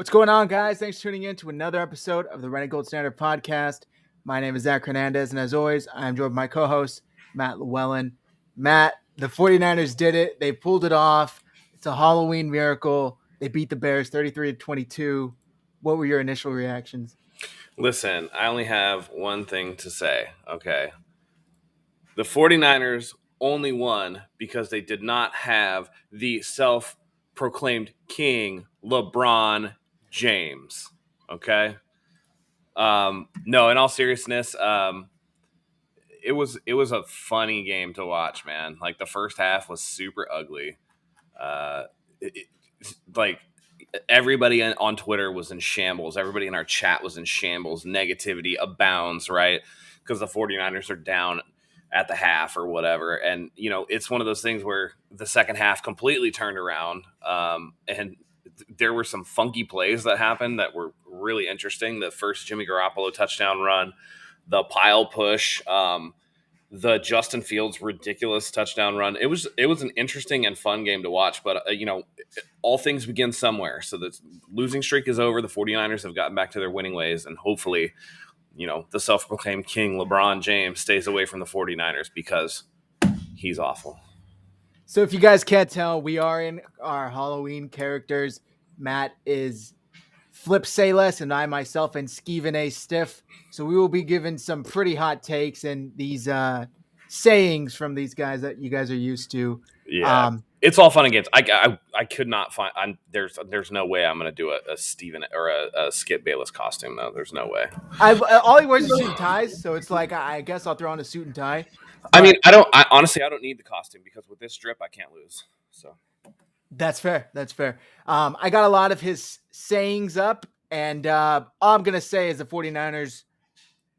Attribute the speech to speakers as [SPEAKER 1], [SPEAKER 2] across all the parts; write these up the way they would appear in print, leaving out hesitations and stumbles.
[SPEAKER 1] What's going on, guys? Thanks for tuning in to another episode of the Renegade Gold Standard podcast. My name is Zach Hernandez, and as always, I'm joined by my co-host, Matt Llewellyn. Matt, the 49ers did it. They pulled it off. It's a Halloween miracle. They beat the Bears 33-22. What were your initial reactions?
[SPEAKER 2] Listen, I only have one thing to say, okay? The 49ers only won because they did not have the self-proclaimed king, LeBron James, okay? No, in all seriousness, it was a funny game to watch, man. Like, the first half was super ugly. Like, everybody on Twitter was in shambles. Everybody in our chat was in shambles. Negativity abounds, right? Because the 49ers are down at the half or whatever. And, you know, it's one of those things where the second half completely turned around. And there were some funky plays that happened that were really interesting. The first Jimmy Garoppolo touchdown run, the pile push, the Justin Fields ridiculous touchdown run. It was an interesting and fun game to watch, but all things begin somewhere. So the losing streak is over. The 49ers have gotten back to their winning ways, and hopefully, the self-proclaimed king LeBron James stays away from the 49ers because he's awful.
[SPEAKER 1] So if you guys can't tell, we are in our Halloween characters. Matt is Flip Sayless, and I myself and Skeven A. Stiff. So we will be given some pretty hot takes and these sayings from these guys that you guys are used to.
[SPEAKER 2] Yeah, it's all fun and games. I could not find. There's no way I'm going to do a Steven or a Skip Bayless costume though. There's no way.
[SPEAKER 1] All he wears is suit and ties, so it's like I guess I'll throw on a suit and tie.
[SPEAKER 2] I mean, I honestly don't need the costume because with this strip I can't lose. So
[SPEAKER 1] that's fair. I got a lot of his sayings up, and all I'm going to say is the 49ers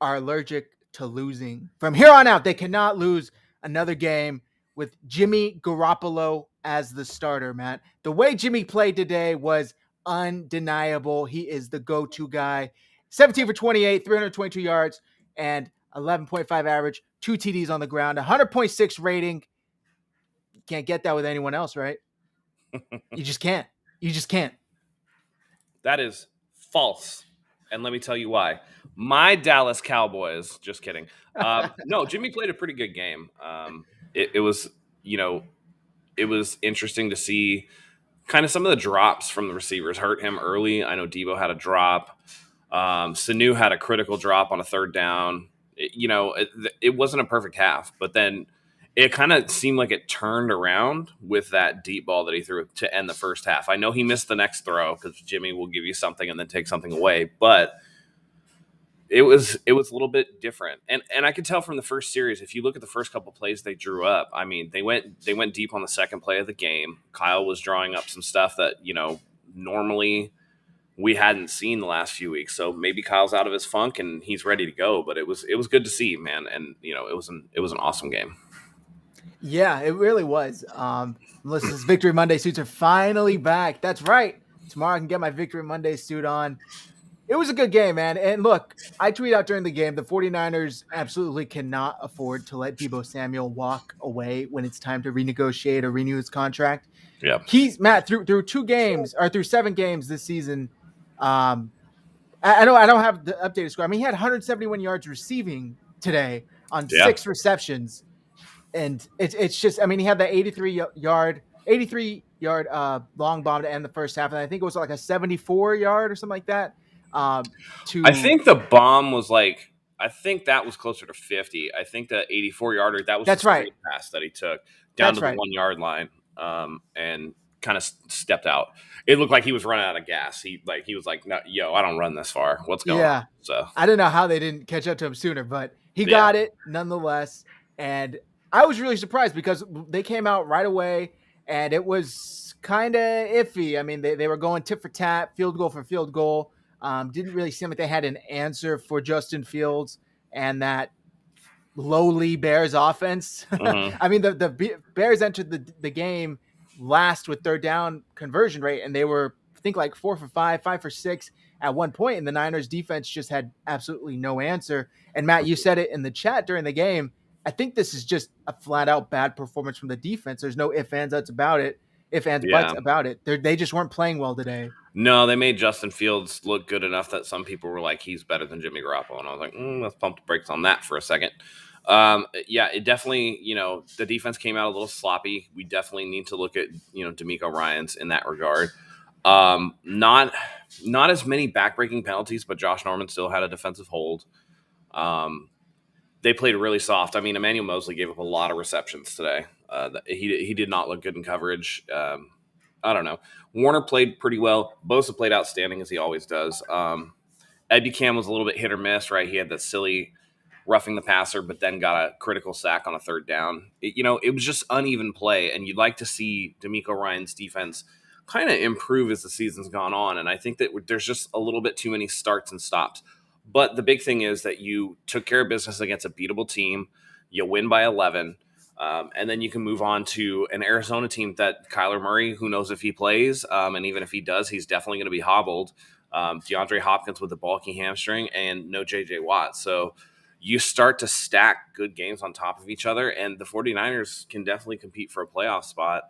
[SPEAKER 1] are allergic to losing. From here on out, they cannot lose another game with Jimmy Garoppolo as the starter, Matt. The way Jimmy played today was undeniable. He is the go-to guy. 17 for 28, 322 yards, and 11.5 average, 2 TDs on the ground, 100.6 rating. You can't get that with anyone else, right? You just can't.
[SPEAKER 2] That is false. And let me tell you why. My Dallas Cowboys, just kidding. No, Jimmy played a pretty good game. It was interesting to see kind of some of the drops from the receivers hurt him early. I know Debo had a drop. Sanu had a critical drop on a third down. It wasn't a perfect half, but then it kind of seemed like it turned around with that deep ball that he threw to end the first half. I know he missed the next throw because Jimmy will give you something and then take something away, but it was a little bit different. And I could tell from the first series, if you look at the first couple plays they drew up, I mean, they went deep on the second play of the game. Kyle was drawing up some stuff that, normally we hadn't seen the last few weeks. So maybe Kyle's out of his funk and he's ready to go, but it was good to see, man. And, it was an awesome game.
[SPEAKER 1] Yeah, it really was. Melissa's Victory Monday suits are finally back. That's right. Tomorrow I can get my Victory Monday suit on. It was a good game, man. And look, I tweeted out during the game, the 49ers absolutely cannot afford to let Debo Samuel walk away when it's time to renegotiate or renew his contract.
[SPEAKER 2] Yeah.
[SPEAKER 1] He's, Matt, through 7 games this season, I don't have the updated score. I mean, he had 171 yards receiving today on 6 receptions. And it's just, I mean, he had that 83 yard long bomb to end the first half. And I think it was like a 74 yard or something like that.
[SPEAKER 2] I think the bomb was I think that was closer to 50. I think the 84 yarder, that was
[SPEAKER 1] that's
[SPEAKER 2] the
[SPEAKER 1] right
[SPEAKER 2] pass that he took down to the 1 yard line and kind of stepped out. It looked like he was running out of gas. He was like, no, yo, I don't run this far. What's going on? So
[SPEAKER 1] I don't know how they didn't catch up to him sooner, but he got it nonetheless. And I was really surprised because they came out right away and it was kind of iffy. I mean, they were going tit for tat, field goal for field goal. Didn't really seem like they had an answer for Justin Fields and that lowly Bears offense. Mm-hmm. I mean, the Bears entered the game last with third down conversion rate, and they were, I think, like 4 for 5, 5 for 6 at one point, and the Niners defense just had absolutely no answer. And Matt, you said it in the chat during the game. I think this is just a flat out bad performance from the defense. There's no ifs, ands, buts about it. They just weren't playing well today.
[SPEAKER 2] No, they made Justin Fields look good enough that some people were like, he's better than Jimmy Garoppolo. And I was like, let's pump the brakes on that for a second. Yeah, it definitely, the defense came out a little sloppy. We definitely need to look at, D'Amico Ryans in that regard. Not as many backbreaking penalties, but Josh Norman still had a defensive hold. They played really soft. I mean, Emmanuel Mosley gave up a lot of receptions today. He did not look good in coverage. I don't know. Warner played pretty well. Bosa played outstanding as he always does. Ed Buchanan was a little bit hit or miss, right? He had that silly roughing the passer, but then got a critical sack on a third down. It was just uneven play, and you'd like to see D'Amico Ryan's defense kind of improve as the season's gone on. And I think that there's just a little bit too many starts and stops. But the big thing is that you took care of business against a beatable team. You win by 11. And then you can move on to an Arizona team that Kyler Murray, who knows if he plays, and even if he does, he's definitely going to be hobbled. DeAndre Hopkins with a bulky hamstring and no J.J. Watt. So you start to stack good games on top of each other, and the 49ers can definitely compete for a playoff spot.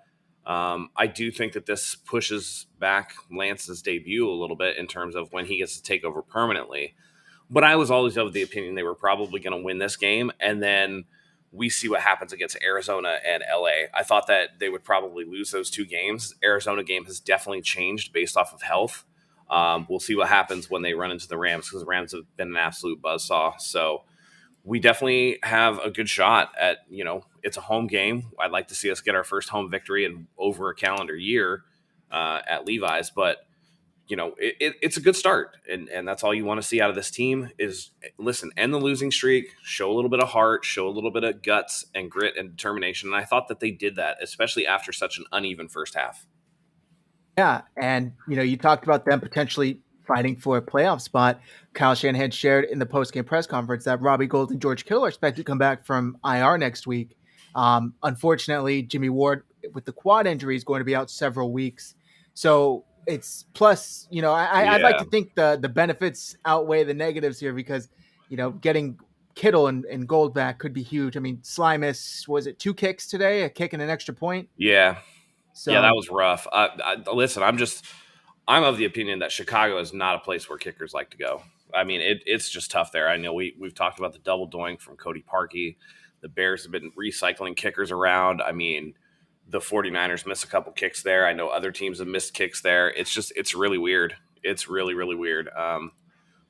[SPEAKER 2] I do think that this pushes back Lance's debut a little bit in terms of when he gets to take over permanently. But I was always of the opinion they were probably going to win this game, and then we see what happens against Arizona and LA. I thought that they would probably lose those two games. Arizona game has definitely changed based off of health. We'll see what happens when they run into the Rams, because the Rams have been an absolute buzzsaw. So we definitely have a good shot at, it's a home game. I'd like to see us get our first home victory in over a calendar year at Levi's, but it's a good start, and that's all you want to see out of this team is, listen, end the losing streak, show a little bit of heart, show a little bit of guts and grit and determination. And I thought that they did that, especially after such an uneven first half.
[SPEAKER 1] Yeah, and you talked about them potentially fighting for a playoff spot. Kyle Shanahan shared in the post-game press conference that Robbie Gould and George Kittle are expected to come back from IR next week. Unfortunately, Jimmy Ward with the quad injury is going to be out several weeks. So it's plus, I'd like to think the benefits outweigh the negatives here, because, getting Kittle and Gold back could be huge. I mean, Slimus, was it 2 kicks today, a kick and an extra point?
[SPEAKER 2] Yeah.
[SPEAKER 1] So
[SPEAKER 2] Yeah, that was rough. Listen, I'm of the opinion that Chicago is not a place where kickers like to go. I mean, it's just tough there. I know we've talked about the double doink from Cody Parkey. The Bears have been recycling kickers around. I mean, the 49ers miss a couple kicks there. I know other teams have missed kicks there. It's really weird. It's really, really weird.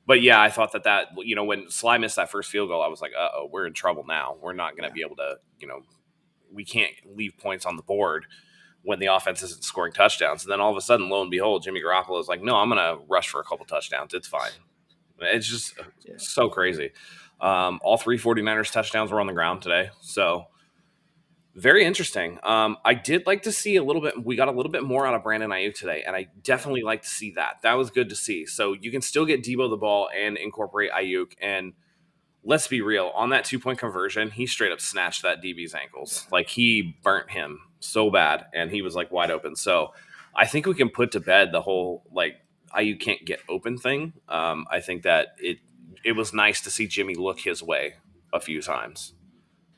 [SPEAKER 2] But yeah, I thought that, when Sly missed that first field goal, I was like, uh-oh, we're in trouble now. We're not going to be able to, we can't leave points on the board when the offense isn't scoring touchdowns. And then all of a sudden, lo and behold, Jimmy Garoppolo is like, no, I'm going to rush for a couple touchdowns. It's fine. It's just so crazy. All 3 49ers touchdowns were on the ground today. So very interesting. I did like to see we got a little bit more out of Brandon Ayuk today, and I definitely like to see that. That was good to see. So you can still get Debo the ball and incorporate Ayuk. And let's be real, on that 2-point conversion, he straight up snatched that DB's ankles. Like, he burnt him so bad, and he was like wide open. So I think we can put to bed the whole Ayuk can't get open thing. I think that it was nice to see Jimmy look his way a few times.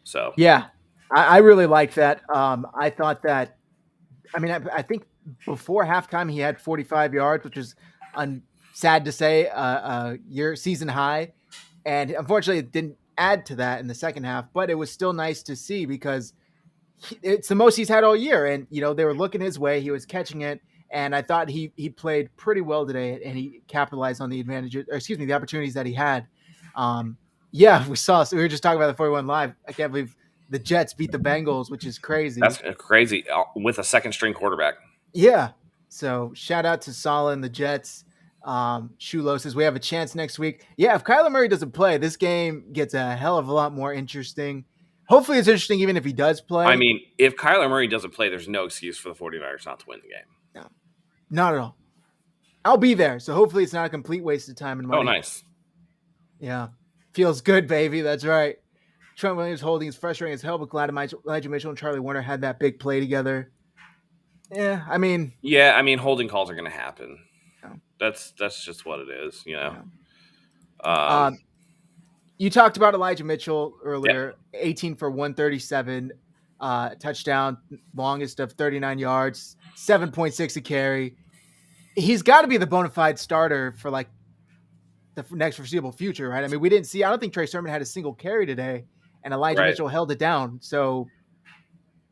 [SPEAKER 2] So
[SPEAKER 1] yeah, I really like that. I thought that, I think before halftime he had 45 yards, which is sad to say, year season high. And unfortunately, it didn't add to that in the second half, but it was still nice to see, because it's the most he's had all year. And, they were looking his way. He was catching it. And I thought he played pretty well today, and he capitalized on the the opportunities that he had. Yeah, we were just talking about the 41 Live. I can't believe the Jets beat the Bengals, which is crazy.
[SPEAKER 2] That's crazy, with a second string quarterback.
[SPEAKER 1] Yeah. So shout out to Saleh and the Jets. Shulo says we have a chance next week. Yeah, if Kyler Murray doesn't play, this game gets a hell of a lot more interesting. Hopefully it's interesting even if he does play.
[SPEAKER 2] I mean, if Kyler Murray doesn't play, there's no excuse for the 49ers not to win the game.
[SPEAKER 1] No, not at all. I'll be there, so hopefully it's not a complete waste of time and money.
[SPEAKER 2] Oh, nice.
[SPEAKER 1] Yeah. Feels good, baby. That's right. Trent Williams holding is frustrating as hell, but glad Elijah Mitchell and Charlie Warner had that big play together. Yeah,
[SPEAKER 2] holding calls are going to happen.
[SPEAKER 1] Yeah.
[SPEAKER 2] That's just what it is,
[SPEAKER 1] Yeah. You talked about Elijah Mitchell earlier, 18 for 137, touchdown, longest of 39 yards, 7.6 a carry. he's got to be the bona fide starter for like the next foreseeable future, right? I mean, we didn't see. I don't think Trey Sermon had a single carry today, and Elijah
[SPEAKER 2] Right.
[SPEAKER 1] Mitchell held it down. So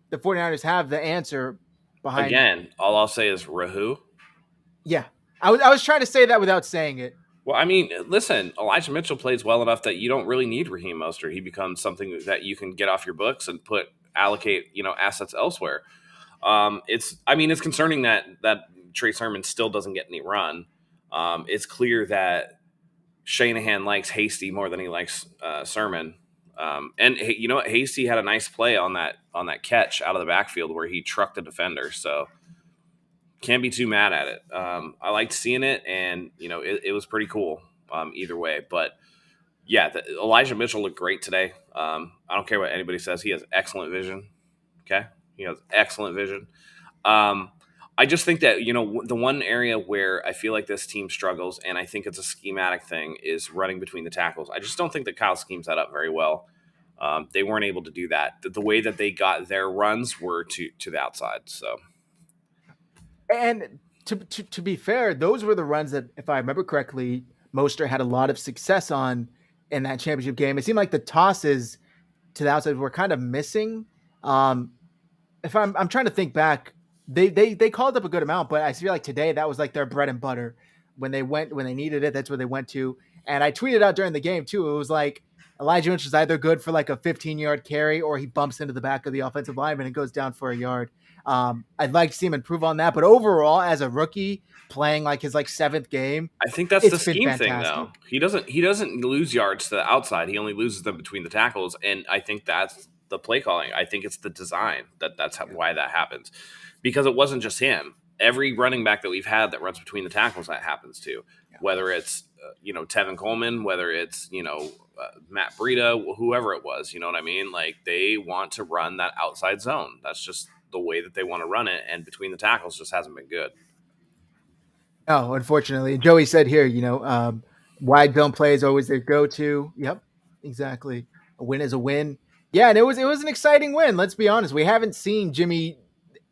[SPEAKER 1] the 49ers have the answer behind.
[SPEAKER 2] Again, all I'll say is Rahu.
[SPEAKER 1] Yeah, I was trying to say that without saying it.
[SPEAKER 2] Well, I mean, listen, Elijah Mitchell plays well enough that you don't really need Raheem Mostert. He becomes something that you can get off your books and allocate, assets elsewhere. I mean, it's concerning that Trey Sermon still doesn't get any run. It's clear that Shanahan likes Hasty more than he likes Sermon. And you know what? Hasty had a nice play on that catch out of the backfield where he trucked the defender. So can't be too mad at it. I liked seeing it, and it was pretty cool either way. But yeah, Elijah Mitchell looked great today. I don't care what anybody says; he has excellent vision. Okay, he has excellent vision. I just think that the one area where I feel like this team struggles, and I think it's a schematic thing, is running between the tackles. I just don't think that Kyle schemes that up very well. They weren't able to do that. The way that they got their runs were to the outside. So.
[SPEAKER 1] And to be fair, those were the runs that, if I remember correctly, Mostert had a lot of success on in that championship game. It seemed like the tosses to the outside were kind of missing. If I'm trying to think back, they called up a good amount, but I feel like today that was like their bread and butter. When they needed it, that's where they went to. And I tweeted out during the game too. It was like Elijah Mitchell is either good for like a 15-yard carry or he bumps into the back of the offensive lineman and goes down for a yard. I'd like to see him improve on that, but overall, as a rookie playing like his like seventh game,
[SPEAKER 2] I think that's the scheme thing, though. He doesn't lose yards to the outside. He only loses them between the tackles, and I think that's the play calling. I think it's the design why that happens, because it wasn't just him. Every running back that we've had that runs between the tackles, that happens to. Whether it's Tevin Coleman, whether it's Matt Breida, whoever it was, you know what I mean? Like, they want to run that outside zone. That's just the way that they want to run it, and between the tackles just hasn't been good.
[SPEAKER 1] Oh, unfortunately, Joey said here, wide zone play is always their go-to. Yep, exactly. A win is a win. Yeah, and it was an exciting win. Let's be honest, we haven't seen Jimmy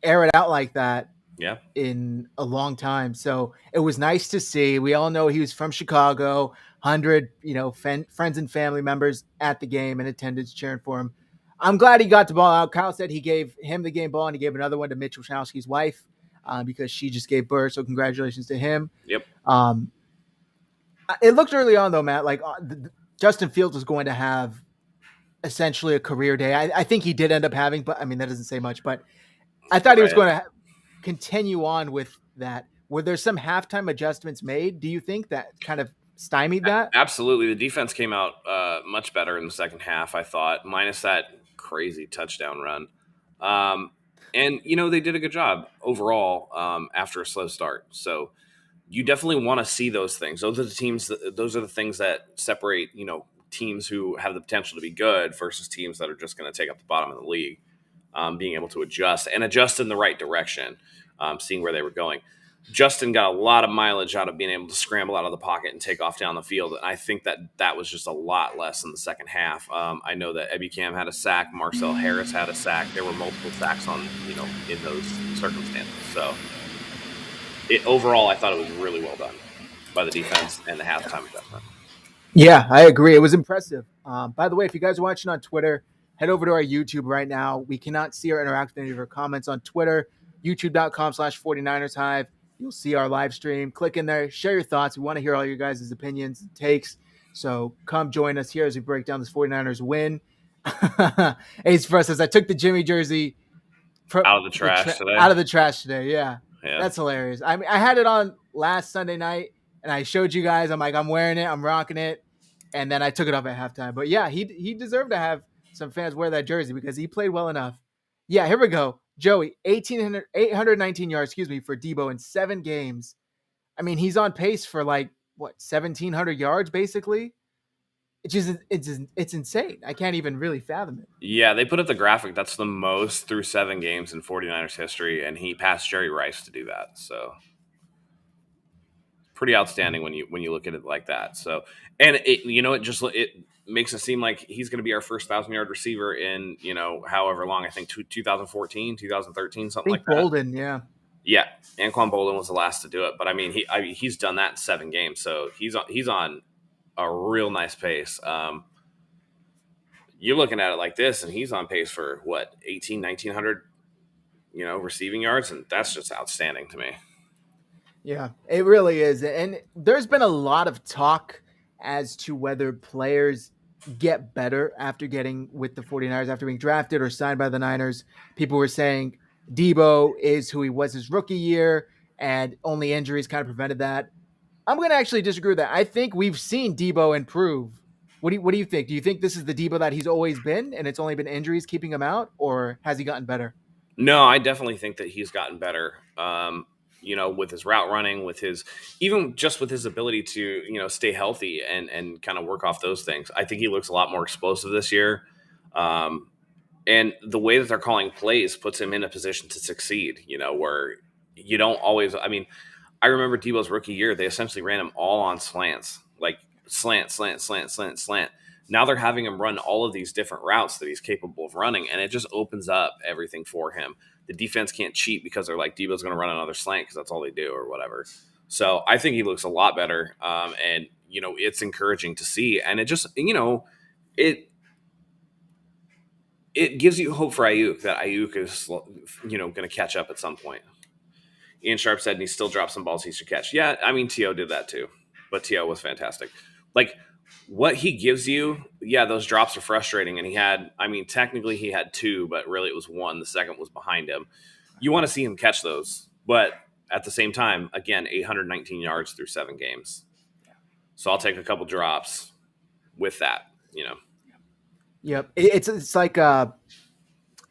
[SPEAKER 1] air it out like that
[SPEAKER 2] Yeah.
[SPEAKER 1] in a long time. So it was nice to see. We all know he was from Chicago. 100, friends and family members at the game in attendance cheering for him. I'm glad he got the ball out. Kyle said he gave him the game ball and he gave another one to Mitch Wachowski's wife because she just gave birth. So congratulations to him.
[SPEAKER 2] Yep.
[SPEAKER 1] It looked early on though, Matt, like Justin Fields was going to have essentially a career day. I think he did end up having, but I mean, that doesn't say much, but I thought he was going to continue on with that. Were there some halftime adjustments made? Do you think that kind of stymied that?
[SPEAKER 2] Absolutely. The defense came out much better in the second half, I thought, minus that crazy touchdown run. And, they did a good job overall after a slow start. So you definitely want to see those things. Those are the things that separate, teams who have the potential to be good versus teams that are just going to take up the bottom of the league. Being able to adjust in the right direction, seeing where they were going. Justin got a lot of mileage out of being able to scramble out of the pocket and take off down the field. And I think that was just a lot less in the second half. I know that Ebicam had a sack. Marcel Harris had a sack. There were multiple sacks in those circumstances. So overall, I thought it was really well done by the defense and the halftime adjustment.
[SPEAKER 1] Yeah, I agree. It was impressive. By the way, if you guys are watching on Twitter, head over to our YouTube right now. We cannot see or interact with any of our comments on Twitter, youtube.com/49ers Hive. You'll see our live stream. Click in there, share your thoughts. We want to hear all your guys' opinions and takes. So come join us here as we break down this 49ers win. Ace for us says, I took the Jimmy jersey
[SPEAKER 2] out of the trash today.
[SPEAKER 1] Out of the trash today, yeah. That's hilarious. I mean, I had it on last Sunday night, and I showed you guys. I'm like, I'm wearing it. I'm rocking it. And then I took it off at halftime. But, yeah, he deserved to have some fans wear that jersey because he played well enough. Yeah, here we go. Joey, 819 yards, for Debo in 7 games. I mean, he's on pace for 1,700 yards basically. It's insane. I can't even really fathom it.
[SPEAKER 2] Yeah, they put up the graphic. That's the most through 7 games in 49ers history, and he passed Jerry Rice to do that. So pretty outstanding when you look at it like that. So, and it makes it seem like he's going to be our first 1,000-yard receiver in, however long. I think 2014, 2013, something like that.
[SPEAKER 1] Golden, yeah.
[SPEAKER 2] Yeah, Anquan Bolden was the last to do it, but I mean, he's done that in 7 games, so he's on a real nice pace. You're looking at it like this, and he's on pace for what 18, 1900, receiving yards, and that's just outstanding to me.
[SPEAKER 1] Yeah, it really is. And there's been a lot of talk as to whether players get better after getting with the 49ers, after being drafted or signed by the Niners. People were saying Debo is who he was his rookie year, and only injuries kind of prevented that. I'm going to actually disagree with that. I think we've seen Debo improve. What do you think? Do you think this is the Debo that he's always been, and it's only been injuries keeping him out, or has he gotten better?
[SPEAKER 2] No, I definitely think that he's gotten better. With his route running, with his even just with his ability to stay healthy and kind of work off those things. I think he looks a lot more explosive this year. Um, and the way that they're calling plays puts him in a position to succeed. Where you don't always. I mean, I remember Debo's rookie year; they essentially ran him all on slants, like slant, slant, slant, slant, slant. Now they're having him run all of these different routes that he's capable of running, and it just opens up everything for him. The defense can't cheat because they're like Debo's going to run another slant because that's all they do or whatever. So I think he looks a lot better, and it's encouraging to see, and it just it it gives you hope for Ayuk that Ayuk is going to catch up at some point. Ian Sharp said, and he still dropped some balls he should catch. Yeah, I mean, T.O. did that too, but T.O. was fantastic. Like, what he gives you, yeah, those drops are frustrating. And technically he had 2, but really it was 1. The second was behind him. You want to see him catch those. But at the same time, again, 819 yards through 7 games. So I'll take a couple drops with that.
[SPEAKER 1] Yep. It's like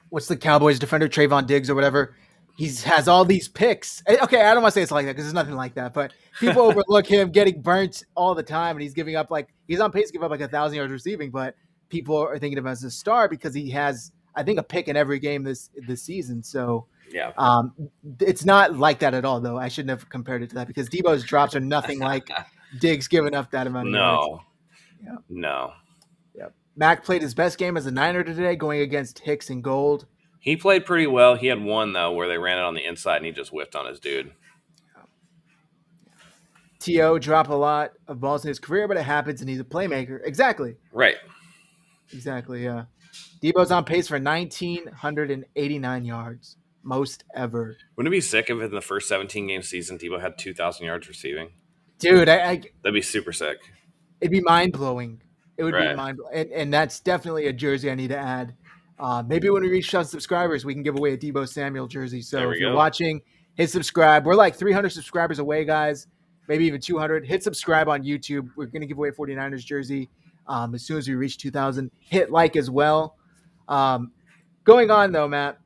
[SPEAKER 1] what's the Cowboys defender, Trayvon Diggs or whatever. He has all these picks. Okay, I don't want to say it's like that because there's nothing like that. But people overlook him getting burnt all the time, and he's giving up he's on pace to give up 1,000 yards receiving. But people are thinking of him as a star because he has, I think, a pick in every game this season. So
[SPEAKER 2] Yeah.
[SPEAKER 1] it's not like that at all, though. I shouldn't have compared it to that because Debo's drops are nothing like Diggs giving up that amount of yards. Yeah.
[SPEAKER 2] No.
[SPEAKER 1] Yep. Mac played his best game as a Niner today, going against Hicks and Gold.
[SPEAKER 2] He played pretty well. He had one, though, where they ran it on the inside and he just whiffed on his dude.
[SPEAKER 1] T.O. dropped a lot of balls in his career, but it happens and he's a playmaker. Exactly.
[SPEAKER 2] Right.
[SPEAKER 1] Exactly, yeah. Debo's on pace for 1,989 yards, most ever.
[SPEAKER 2] Wouldn't it be sick if in the first 17-game season Debo had 2,000 yards receiving?
[SPEAKER 1] Dude,
[SPEAKER 2] that'd be super sick.
[SPEAKER 1] It'd be mind-blowing. It would be mind-blowing. And that's definitely a jersey I need to add. Maybe when we reach 1,000 subscribers, we can give away a Debo Samuel jersey. So if you're watching, hit subscribe. We're like 300 subscribers away, guys. Maybe even 200. Hit subscribe on YouTube. We're going to give away a 49ers jersey as soon as we reach 2,000. Hit like as well. Going on, though, Matt,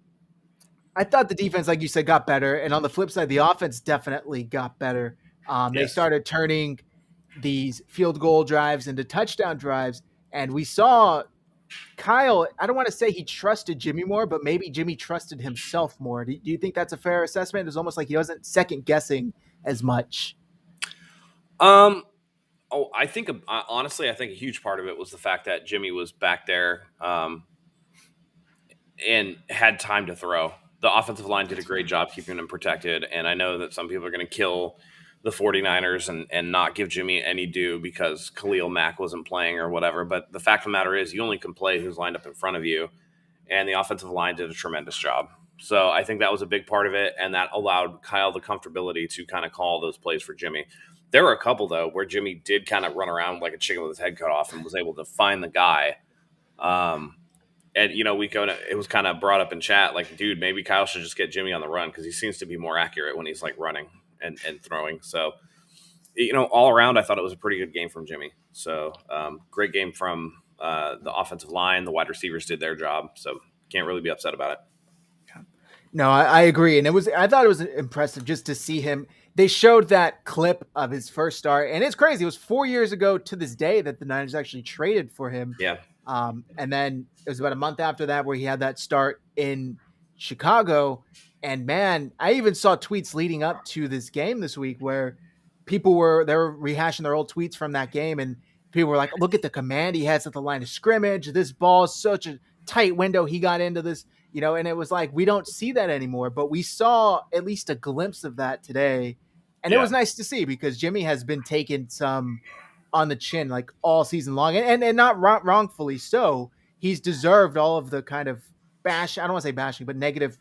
[SPEAKER 1] I thought the defense, like you said, got better. And on the flip side, the offense definitely got better. They started turning these field goal drives into touchdown drives. And we saw Kyle, I don't want to say he trusted Jimmy more, but maybe Jimmy trusted himself more. Do you think that's a fair assessment? It's almost like he wasn't second guessing as much.
[SPEAKER 2] I think honestly, I think a huge part of it was the fact that Jimmy was back there and had time to throw. The offensive line did a great job keeping him protected, and I know that some people are going to kill the 49ers and not give Jimmy any due because Khalil Mack wasn't playing or whatever. But the fact of the matter is you only can play who's lined up in front of you, and the offensive line did a tremendous job. So I think that was a big part of it, and that allowed Kyle the comfortability to kind of call those plays for Jimmy. There were a couple, though, where Jimmy did kind of run around like a chicken with his head cut off and was able to find the guy. And, it was kind of brought up in chat, like, dude, maybe Kyle should just get Jimmy on the run because he seems to be more accurate when he's, like, running and throwing. So, all around, I thought it was a pretty good game from Jimmy. So, great game from the offensive line. The wide receivers did their job. So, can't really be upset about it.
[SPEAKER 1] No, I agree. And I thought it was impressive just to see him. They showed that clip of his first start, and it's crazy. It was 4 years ago to this day that the Niners actually traded for him.
[SPEAKER 2] Yeah.
[SPEAKER 1] And then it was about a month after that where he had that start in Chicago. And man, I even saw tweets leading up to this game this week where they were rehashing their old tweets from that game. And people were like, look at the command he has at the line of scrimmage. This ball is such a tight window he got into this. and it was like we don't see that anymore, but we saw at least a glimpse of that today. And it
[SPEAKER 2] Yeah.
[SPEAKER 1] was nice to see because Jimmy has been taking some on the chin like all season long, and not wrongfully so. He's deserved all of the kind of I don't want to say bashing, but negative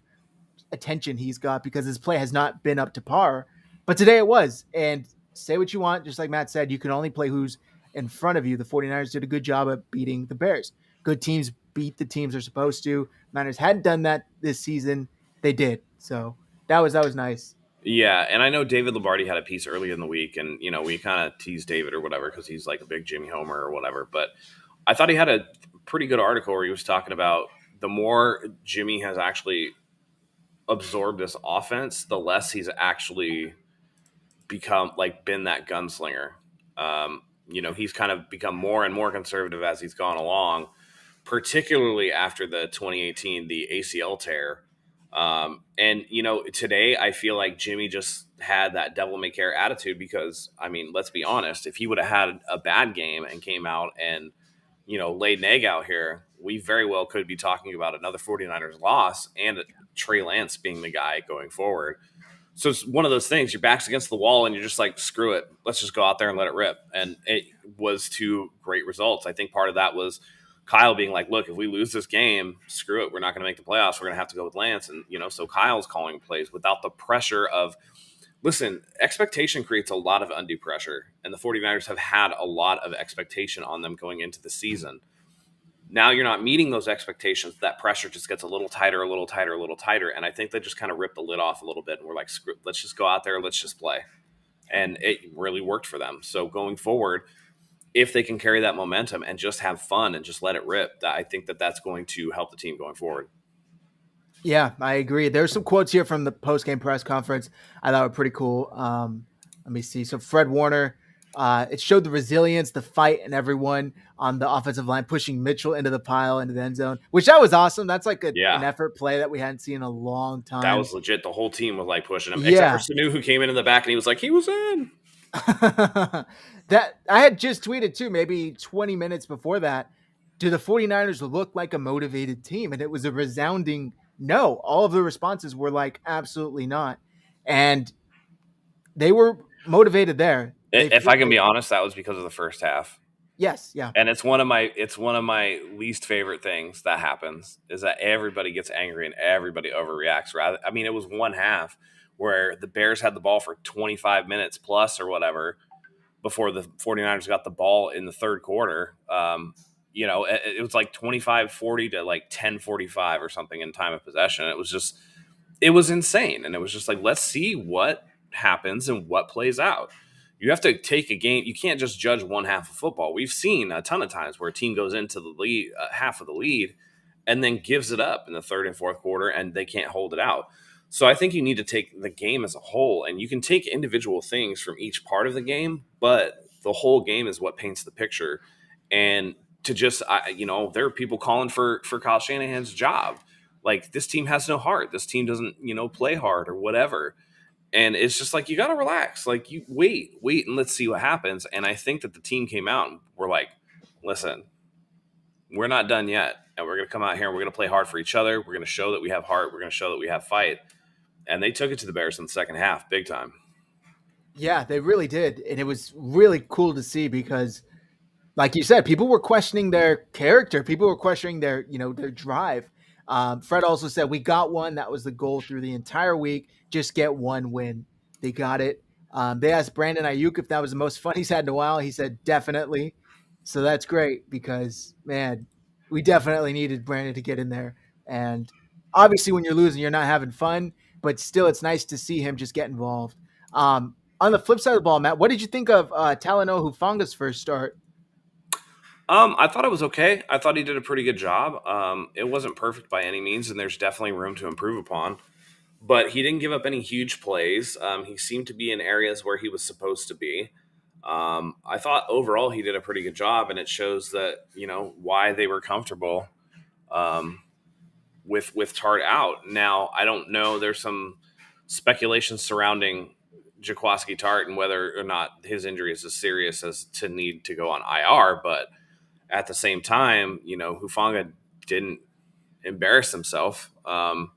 [SPEAKER 1] attention he's got because his play has not been up to par. But today it was. And say what you want, just like Matt said, you can only play who's in front of you. The 49ers did a good job at beating the Bears. Good teams beat the teams they're supposed to. Niners hadn't done that this season. They did. So that was nice.
[SPEAKER 2] Yeah, and I know David Lombardi had a piece early in the week, and we kind of teased David or whatever because he's like a big Jimmy Homer or whatever. But I thought he had a pretty good article where he was talking about the more Jimmy has actually absorbed this offense, the less he's actually become like been that gunslinger. He's kind of become more and more conservative as he's gone along, particularly after the 2018 the ACL tear. And today I feel like Jimmy just had that devil may care attitude because I mean, let's be honest, if he would have had a bad game and came out and laid an egg out here, we very well could be talking about another 49ers loss and Trey Lance being the guy going forward. So it's one of those things, your back's against the wall and you're just like, screw it. Let's just go out there and let it rip. And it was to great results. I think part of that was Kyle being like, look, if we lose this game, screw it. We're not going to make the playoffs. We're going to have to go with Lance. And, so Kyle's calling plays without the pressure of, listen, expectation creates a lot of undue pressure. And the 49ers have had a lot of expectation on them going into the season. Now you're not meeting those expectations. That pressure just gets a little tighter, a little tighter, a little tighter. And I think they just kind of ripped the lid off a little bit. And we're like, screw, let's just go out there. Let's just play. And it really worked for them. So going forward, if they can carry that momentum and just have fun and just let it rip, I think that's going to help the team going forward.
[SPEAKER 1] Yeah, I agree. There's some quotes here from the post-game press conference I thought were pretty cool. Let me see. So Fred Warner, it showed the resilience, the fight, and everyone on the offensive line pushing Mitchell into the pile, into the end zone, which that was awesome. That's like an effort play that we hadn't seen in a long time.
[SPEAKER 2] That was legit. The whole team was like pushing him,
[SPEAKER 1] yeah.
[SPEAKER 2] except for Sanu, who came in the back and he was like, he was in.
[SPEAKER 1] That I had just tweeted too, maybe 20 minutes before that. Do the 49ers look like a motivated team? And it was a resounding no. All of the responses were like, absolutely not. And they were motivated there.
[SPEAKER 2] If I can be honest, that was because of the first half.
[SPEAKER 1] Yes, yeah.
[SPEAKER 2] And it's one of my least favorite things that happens is that everybody gets angry and everybody overreacts. I mean, it was one half where the Bears had the ball for 25 minutes plus or whatever before the 49ers got the ball in the third quarter. It was like 25-40 to like 10-45 or something in time of possession. It was insane. And it was just like, let's see what happens and what plays out. You have to take a game. You can't just judge one half of football. We've seen a ton of times where a team goes into the lead, half of the lead, and then gives it up in the third and fourth quarter, and they can't hold it out. So I think you need to take the game as a whole, and you can take individual things from each part of the game, but the whole game is what paints the picture. And to just, there are people calling for Kyle Shanahan's job. Like, this team has no heart. This team doesn't, play hard or whatever. And it's just like, you got to relax. Like, you wait, and let's see what happens. And I think that the team came out and we're like, listen, we're not done yet. And we're going to come out here and we're going to play hard for each other. We're going to show that we have heart. We're going to show that we have fight. And they took it to the Bears in the second half, big time.
[SPEAKER 1] Yeah, they really did. And it was really cool to see because, like you said, people were questioning their character. People were questioning their drive. Fred also said, we got one. That was the goal through the entire week. Just get one win. They got it. They asked Brandon Ayuk if that was the most fun he's had in a while. He said, definitely. So that's great because, man, we definitely needed Brandon to get in there. And obviously when you're losing, you're not having fun. But still, it's nice to see him just get involved. On the flip side of the ball, Matt, what did you think of Tyleno Huffonga's first start?
[SPEAKER 2] I thought it was okay. I thought he did a pretty good job. It wasn't perfect by any means, and there's definitely room to improve upon. But he didn't give up any huge plays. He seemed to be in areas where he was supposed to be. I thought overall he did a pretty good job, and it shows that why they were comfortable with Tart out. Now I don't know. There's some speculation surrounding Jaquiski Tart and whether or not his injury is as serious as to need to go on IR, but at the same time, Huffonga didn't embarrassed himself. On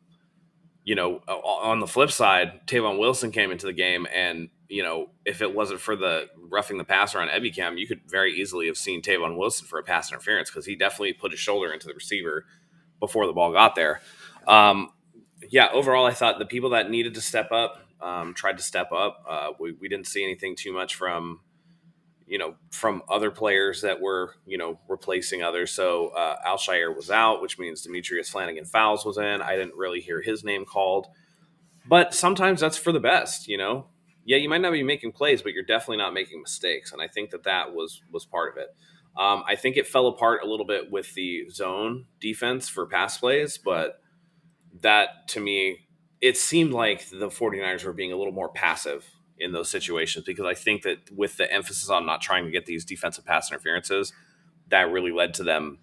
[SPEAKER 2] the flip side, Tavon Wilson came into the game, and if it wasn't for the roughing the passer on Ebicam, you could very easily have seen Tavon Wilson for a pass interference because he definitely put his shoulder into the receiver before the ball got there. Overall, I thought the people that needed to step up tried to step up. We didn't see anything too much from other players that were, replacing others. So Alshire was out, which means Demetrius Flanagan Fowles was in. I didn't really hear his name called. But sometimes that's for the best, Yeah, you might not be making plays, but you're definitely not making mistakes. And I think that was part of it. I think it fell apart a little bit with the zone defense for pass plays, but that, to me, it seemed like the 49ers were being a little more passive in those situations because I think that with the emphasis on not trying to get these defensive pass interferences, that really led to them,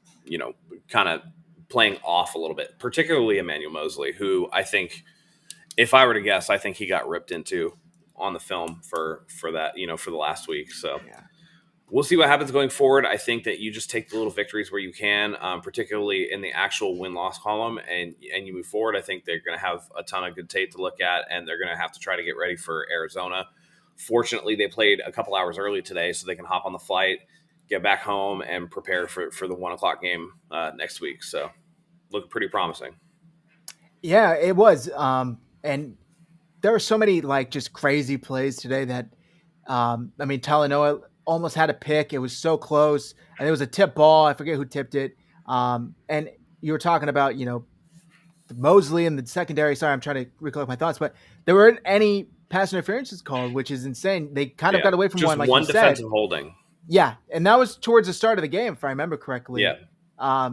[SPEAKER 2] kind of playing off a little bit, particularly Emmanuel Mosley, who I think, if I were to guess, I think he got ripped into on the film for that, for the last week. So we'll see what happens going forward. I think that you just take the little victories where you can, particularly in the actual win-loss column, and you move forward. I think they're going to have a ton of good tape to look at, and they're going to have to try to get ready for Arizona. Fortunately, they played a couple hours early today, so they can hop on the flight, get back home, and prepare for the 1 o'clock game next week. So looking pretty promising.
[SPEAKER 1] Yeah, it was. And there were so many just crazy plays today that, Tyleno almost had a pick. It was so close, and it was a tip ball. I forget who tipped it. And you were talking about, Mosley in the secondary. Sorry, I'm trying to recollect my thoughts, but there weren't any pass interferences called, which is insane. They kind of got away from
[SPEAKER 2] just
[SPEAKER 1] one, like
[SPEAKER 2] one
[SPEAKER 1] you
[SPEAKER 2] defensive
[SPEAKER 1] said.
[SPEAKER 2] holding.
[SPEAKER 1] Yeah, and that was towards the start of the game, if I remember correctly.
[SPEAKER 2] Yeah.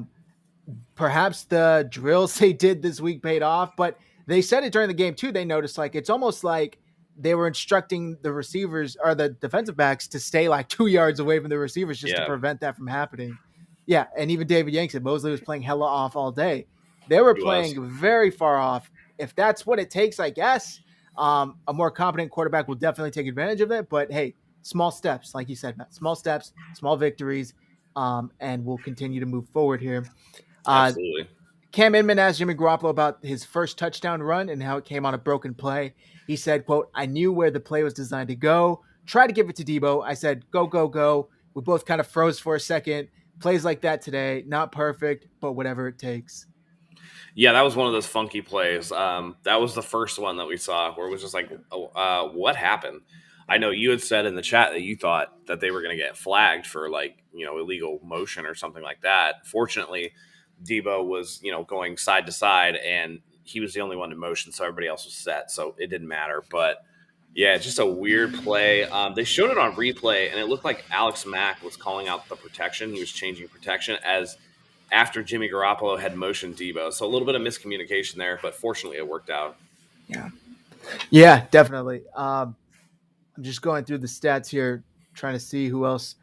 [SPEAKER 1] Perhaps the drills they did this week paid off, but they said it during the game too. They noticed it's almost like they were instructing the receivers or the defensive backs to stay 2 yards away from the receivers just to prevent that from happening. Yeah, and even David Yank said Mosley was playing hella off all day. They were playing very far off. If that's what it takes, I guess, a more competent quarterback will definitely take advantage of it. But hey, small steps, like you said, Matt. Small steps, small victories, and we'll continue to move forward here.
[SPEAKER 2] Absolutely.
[SPEAKER 1] Cam Inman asked Jimmy Garoppolo about his first touchdown run and how it came on a broken play. He said, quote, "I knew where the play was designed to go. Tried to give it to Debo. I said, go, go, go." We both kind of froze for a second. Plays like that today, not perfect, but whatever it takes.
[SPEAKER 2] Yeah, that was one of those funky plays. That was the first one that we saw where it was just what happened? I know you had said in the chat that you thought that they were going to get flagged for illegal motion or something like that. Fortunately, Debo was, going side to side, and he was the only one in motion, so everybody else was set, so it didn't matter. But yeah, just a weird play. They showed it on replay, and it looked like Alex Mack was calling out the protection. He was changing protection after Jimmy Garoppolo had motioned Debo. So a little bit of miscommunication there, but fortunately it worked out.
[SPEAKER 1] Yeah, definitely. I'm just going through the stats here, trying to see who else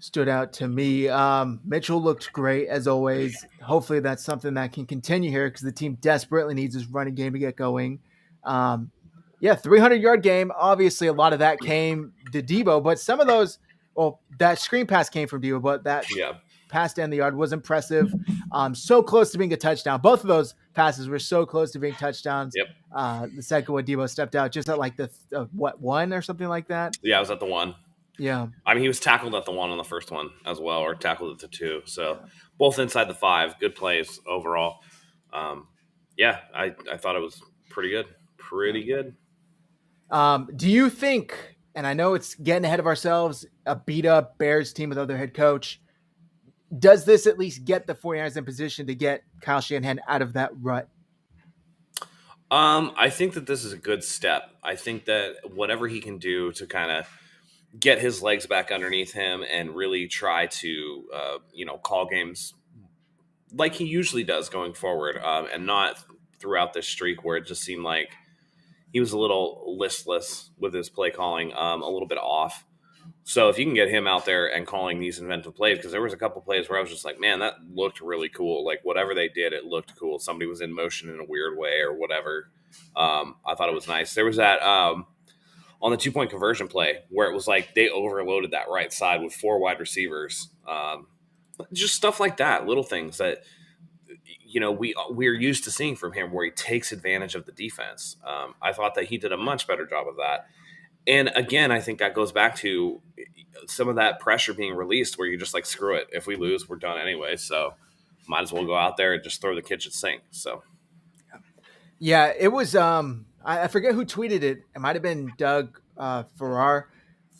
[SPEAKER 1] stood out to me. Mitchell looked great as always. Hopefully that's something that can continue here because the team desperately needs this running game to get going. 300-yard game. Obviously, a lot of that came to Debo, but some of those, that screen pass came from Debo, but that pass down the yard was impressive. So close to being a touchdown. Both of those passes were so close to being touchdowns.
[SPEAKER 2] Yep.
[SPEAKER 1] The second one, Debo stepped out just at the one or something like that.
[SPEAKER 2] Yeah, it was at the one.
[SPEAKER 1] Yeah.
[SPEAKER 2] I mean, he was tackled at the one on the first one as well, or tackled at the two. So both inside the 5. Good plays overall. I thought it was pretty good. Pretty good.
[SPEAKER 1] Do you think, and I know it's getting ahead of ourselves, a beat-up Bears team with other head coach, does this at least get the 49ers in position to get Kyle Shanahan out of that rut?
[SPEAKER 2] I think that this is a good step. I think that whatever he can do to kind of get his legs back underneath him and really try to, call games like he usually does going forward, and not throughout this streak where it just seemed like he was a little listless with his play calling, a little bit off. So if you can get him out there and calling these inventive plays, because there was a couple plays where I was just like, man, that looked really cool. Like whatever they did, it looked cool. Somebody was in motion in a weird way or whatever. I thought it was nice. There was that on the 2-point conversion play where it was like they overloaded that right side with 4 wide receivers. Just stuff like that, little things that we're used to seeing from him where he takes advantage of the defense. I thought that he did a much better job of that. And again, I think that goes back to some of that pressure being released where you're just like, screw it. If we lose, we're done anyway. So might as well go out there and just throw the kitchen sink. So
[SPEAKER 1] Yeah, it was. I forget who tweeted it. It might have been Doug Farrar.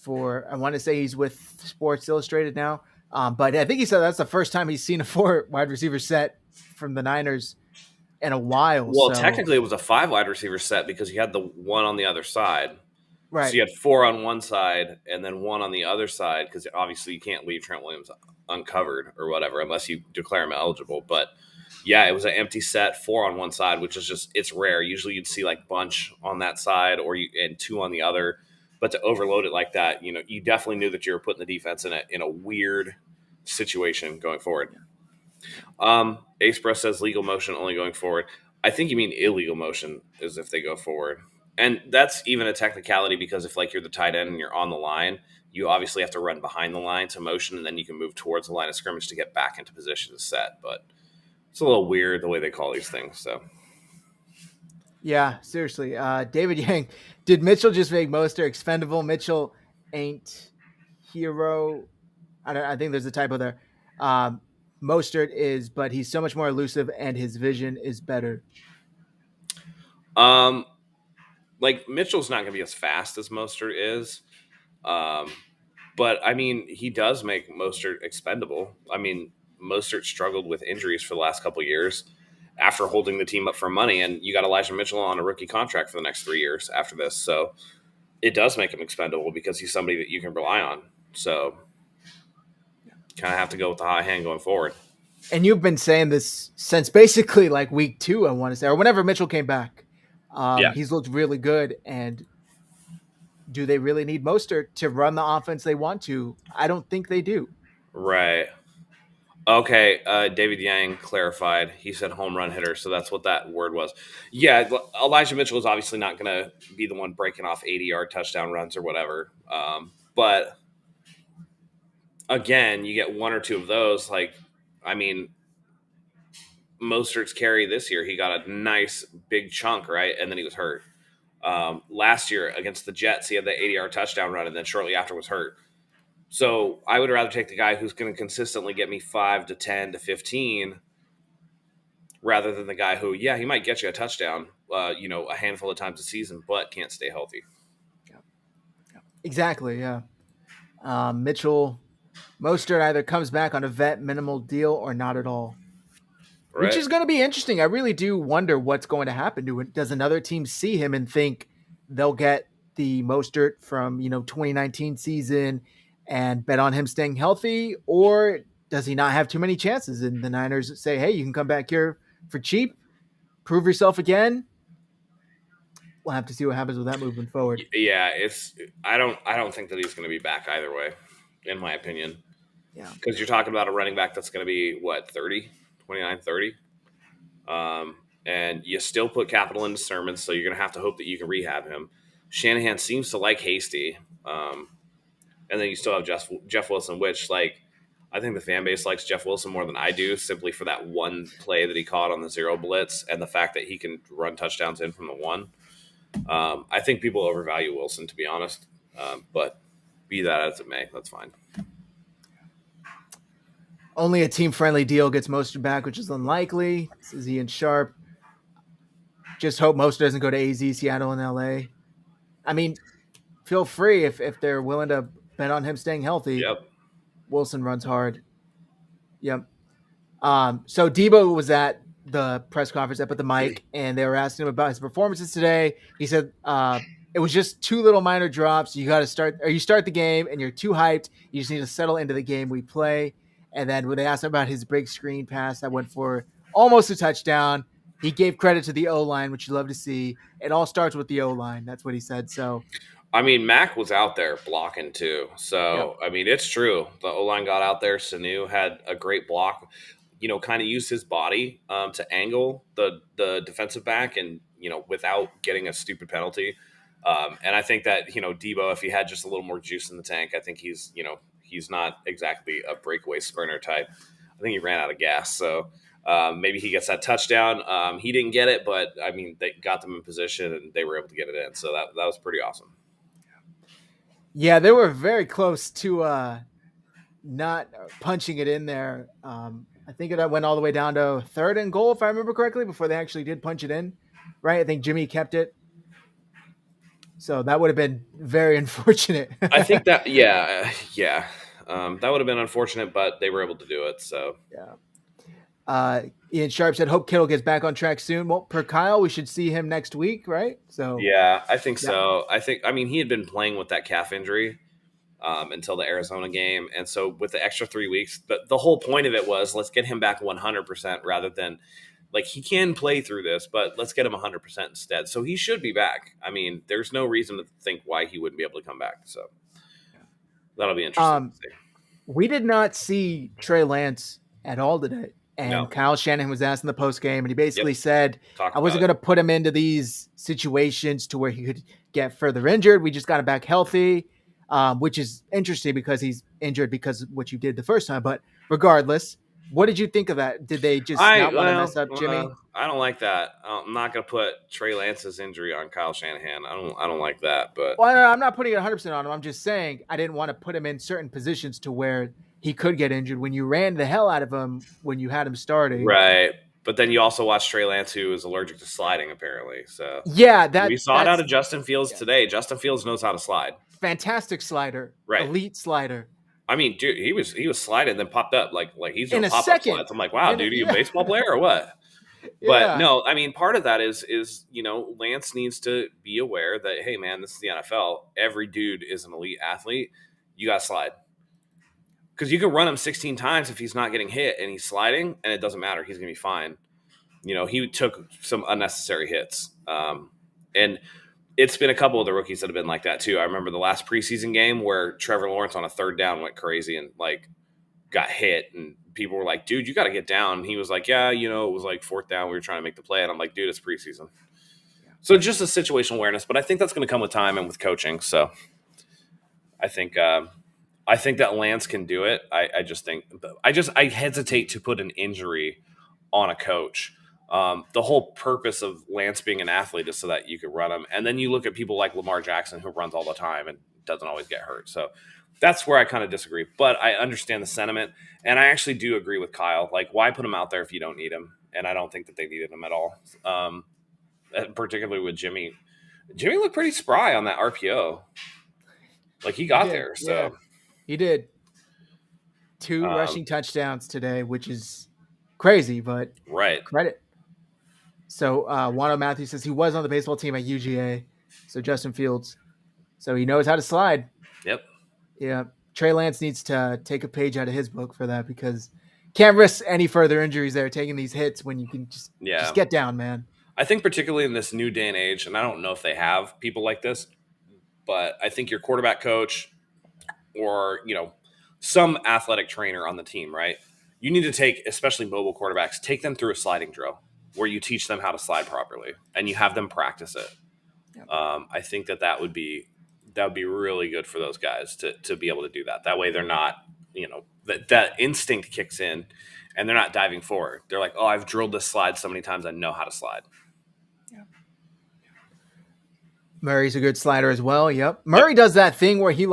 [SPEAKER 1] I want to say he's with Sports Illustrated now. But I think he said that's the first time he's seen a 4 wide receiver set from the Niners in a while.
[SPEAKER 2] well,
[SPEAKER 1] So
[SPEAKER 2] technically it was a 5 wide receiver set because you had the one on the other side. So
[SPEAKER 1] right,
[SPEAKER 2] you had 4 on one side and then 1 on the other side because obviously you can't leave Trent Williams uncovered or whatever unless you declare him eligible. But yeah, it was an empty set, 4 on one side, which is just, it's rare. Usually you'd see like bunch on that side and 2 on the other. But to overload it like that, you definitely knew that you were putting the defense in a weird situation going forward. Ace Press says legal motion only going forward. I think you mean illegal motion is if they go forward. And that's even a technicality because if like you're the tight end and you're on the line, you obviously have to run behind the line to motion and then you can move towards the line of scrimmage to get back into position to set. But it's a little weird the way they call these things. So
[SPEAKER 1] yeah, seriously. David Yang, did Mitchell just make Mostert expendable? Mitchell ain't hero. I think there's a typo there. Mostert is, but he's so much more elusive and his vision is better.
[SPEAKER 2] like Mitchell's not going to be as fast as Mostert is. Um, but I mean, he does make Mostert expendable. I mean, Mostert struggled with injuries for the last couple of years after holding the team up for money, and you got Elijah Mitchell on a rookie contract for the next 3 years after this. So it does make him expendable because he's somebody that you can rely on. So kind of have to go with the high hand going forward.
[SPEAKER 1] And you've been saying this since basically like week 2, I want to say, or whenever Mitchell came back.
[SPEAKER 2] Yeah.
[SPEAKER 1] He's looked really good. And do they really need Mostert to run the offense they want to? I don't think they do.
[SPEAKER 2] Right. Okay. David Yang clarified. He said home run hitter. So that's what that word was. Yeah. Elijah Mitchell is obviously not going to be the one breaking off 80-yard touchdown runs or whatever. But again, you get 1 or 2 of those. Like, I mean, Mostert's carry this year, he got a nice big chunk, right? And then he was hurt. Last year against the Jets, he had the 80-yard touchdown run, and then shortly after was hurt. So I would rather take the guy who's going to consistently get me 5 to 10 to 15 rather than the guy who, yeah, he might get you a touchdown, a handful of times a season, but can't stay healthy.
[SPEAKER 1] Exactly, yeah. Mitchell, Mostert either comes back on a vet minimal deal or not at all.
[SPEAKER 2] Right.
[SPEAKER 1] Which is going to be interesting. I really do wonder what's going to happen to it. Does another team see him and think they'll get the Mostert from 2019 season and bet on him staying healthy, or does he not have too many chances? And the Niners say, "Hey, you can come back here for cheap, prove yourself again." We'll have to see what happens with that moving forward.
[SPEAKER 2] Yeah, I don't think that he's going to be back either way, in my opinion.
[SPEAKER 1] Yeah,
[SPEAKER 2] because you're talking about a running back that's going to be what 29, 30. And you still put capital into Sermons, so you're going to have to hope that you can rehab him. Shanahan seems to like Hasty. And then you still have Jeff Wilson, which, like, I think the fan base likes Jeff Wilson more than I do, simply for that one play that he caught on the 0 blitz and the fact that he can run touchdowns in from the 1. I think people overvalue Wilson, to be honest. But be that as it may, that's fine.
[SPEAKER 1] Only a team-friendly deal gets Mostert back, which is unlikely, says Ian Sharp. Just hope Mostert doesn't go to AZ, Seattle, and LA. I mean, feel free if they're willing to bet on him staying healthy.
[SPEAKER 2] Yep.
[SPEAKER 1] Wilson runs hard. Yep. So Debo was at the press conference up at the mic, and they were asking him about his performances today. He said it was just 2 little minor drops. You got to start, or you start the game, and you're too hyped. You just need to settle into the game we play. And then when they asked him about his big screen pass that went for almost a touchdown, he gave credit to the O-line, which you love to see. It all starts with the O-line. That's what he said. So,
[SPEAKER 2] I mean, Mac was out there blocking too. So, yep. I mean, it's true. The O-line got out there. Sanu had a great block, kind of used his body to angle the defensive back and, without getting a stupid penalty. And I think that, Debo, if he had just a little more juice in the tank, I think he's not exactly a breakaway sprinter type. I think he ran out of gas. So, Maybe he gets that touchdown. He didn't get it, but I mean, they got them in position and they were able to get it in. So that was pretty awesome.
[SPEAKER 1] Yeah, they were very close to not punching it in there. I think it went all the way down to 3rd and goal, if I remember correctly, before they actually did punch it in. Right? I think Jimmy kept it. So that would have been very unfortunate.
[SPEAKER 2] I think that, yeah. That would have been unfortunate, but they were able to do it. So
[SPEAKER 1] yeah. Ian Sharp said, "Hope Kittle gets back on track soon." Well, per Kyle, we should see him next week, right? So
[SPEAKER 2] yeah, I think so. I mean, he had been playing with that calf injury until the Arizona game, and so with the extra 3 weeks, the whole point of it was let's get him back 100% rather than like he can play through this, but let's get him 100% instead. So he should be back. I mean, there's no reason to think why he wouldn't be able to come back. So that'll be interesting to see.
[SPEAKER 1] We did not see Trey Lance at all today. And Kyle Shanahan was asked in the post game, and he basically said, I wasn't going to put him into these situations to where he could get further injured. We just got him back healthy, which is interesting because he's injured because of what you did the first time. But regardless, what did you think of that? Did they just not want to mess up Jimmy?
[SPEAKER 2] I don't like that. I'm not going to put Trey Lance's injury on Kyle Shanahan. I don't like that. But
[SPEAKER 1] I'm not putting it 100% on him. I'm just saying I didn't want to put him in certain positions to where he could get injured when you ran the hell out of him when you had him starting.
[SPEAKER 2] Right. But then you also watched Trey Lance, who is allergic to sliding, apparently. So
[SPEAKER 1] yeah,
[SPEAKER 2] we saw it out of Justin Fields today. Justin Fields knows how to slide.
[SPEAKER 1] Fantastic slider.
[SPEAKER 2] Right.
[SPEAKER 1] Elite slider.
[SPEAKER 2] I mean, dude, he was sliding and then popped up like he's doing pop-up slides. I'm like, wow, dude, are you a baseball player or what? But no, I mean, part of that is Lance needs to be aware that, hey, man, this is the NFL. Every dude is an elite athlete. You got to slide. Because you can run him 16 times if he's not getting hit and he's sliding, and it doesn't matter. He's going to be fine. He took some unnecessary hits. And it's been a couple of the rookies that have been like that too. I remember the last preseason game where Trevor Lawrence on a 3rd down went crazy and like got hit, and people were like, dude, you got to get down. And he was like, yeah, it was like 4th down. We were trying to make the play. And I'm like, dude, it's preseason. So just a situational awareness, but I think that's going to come with time and with coaching. So I think that Lance can do it. I hesitate to put an injury on a coach. The whole purpose of Lance being an athlete is so that you can run him. And then you look at people like Lamar Jackson, who runs all the time and doesn't always get hurt. So that's where I kind of disagree. But I understand the sentiment. And I actually do agree with Kyle. Like, why put him out there if you don't need him? And I don't think that they needed him at all. Particularly with Jimmy. Jimmy looked pretty spry on that RPO. Like, he got there. So
[SPEAKER 1] yeah, he did. 2 rushing touchdowns today, which is crazy, but credit. So Wano Matthews says he was on the baseball team at UGA. So Justin Fields. So he knows how to slide.
[SPEAKER 2] Yep.
[SPEAKER 1] Yeah. Trey Lance needs to take a page out of his book for that because can't risk any further injuries there taking these hits when you can just get down, man.
[SPEAKER 2] I think particularly in this new day and age, and I don't know if they have people like this, but I think your quarterback coach or, some athletic trainer on the team, right? You need to take, especially mobile quarterbacks, take them through a sliding drill where you teach them how to slide properly and you have them practice it. Yep. I think that would be really good for those guys to be able to do that. That way they're not, that instinct kicks in and they're not diving forward. They're like, oh, I've drilled this slide so many times, I know how to slide.
[SPEAKER 1] Yeah. Murray's a good slider as well. Yep. Murray does that thing where he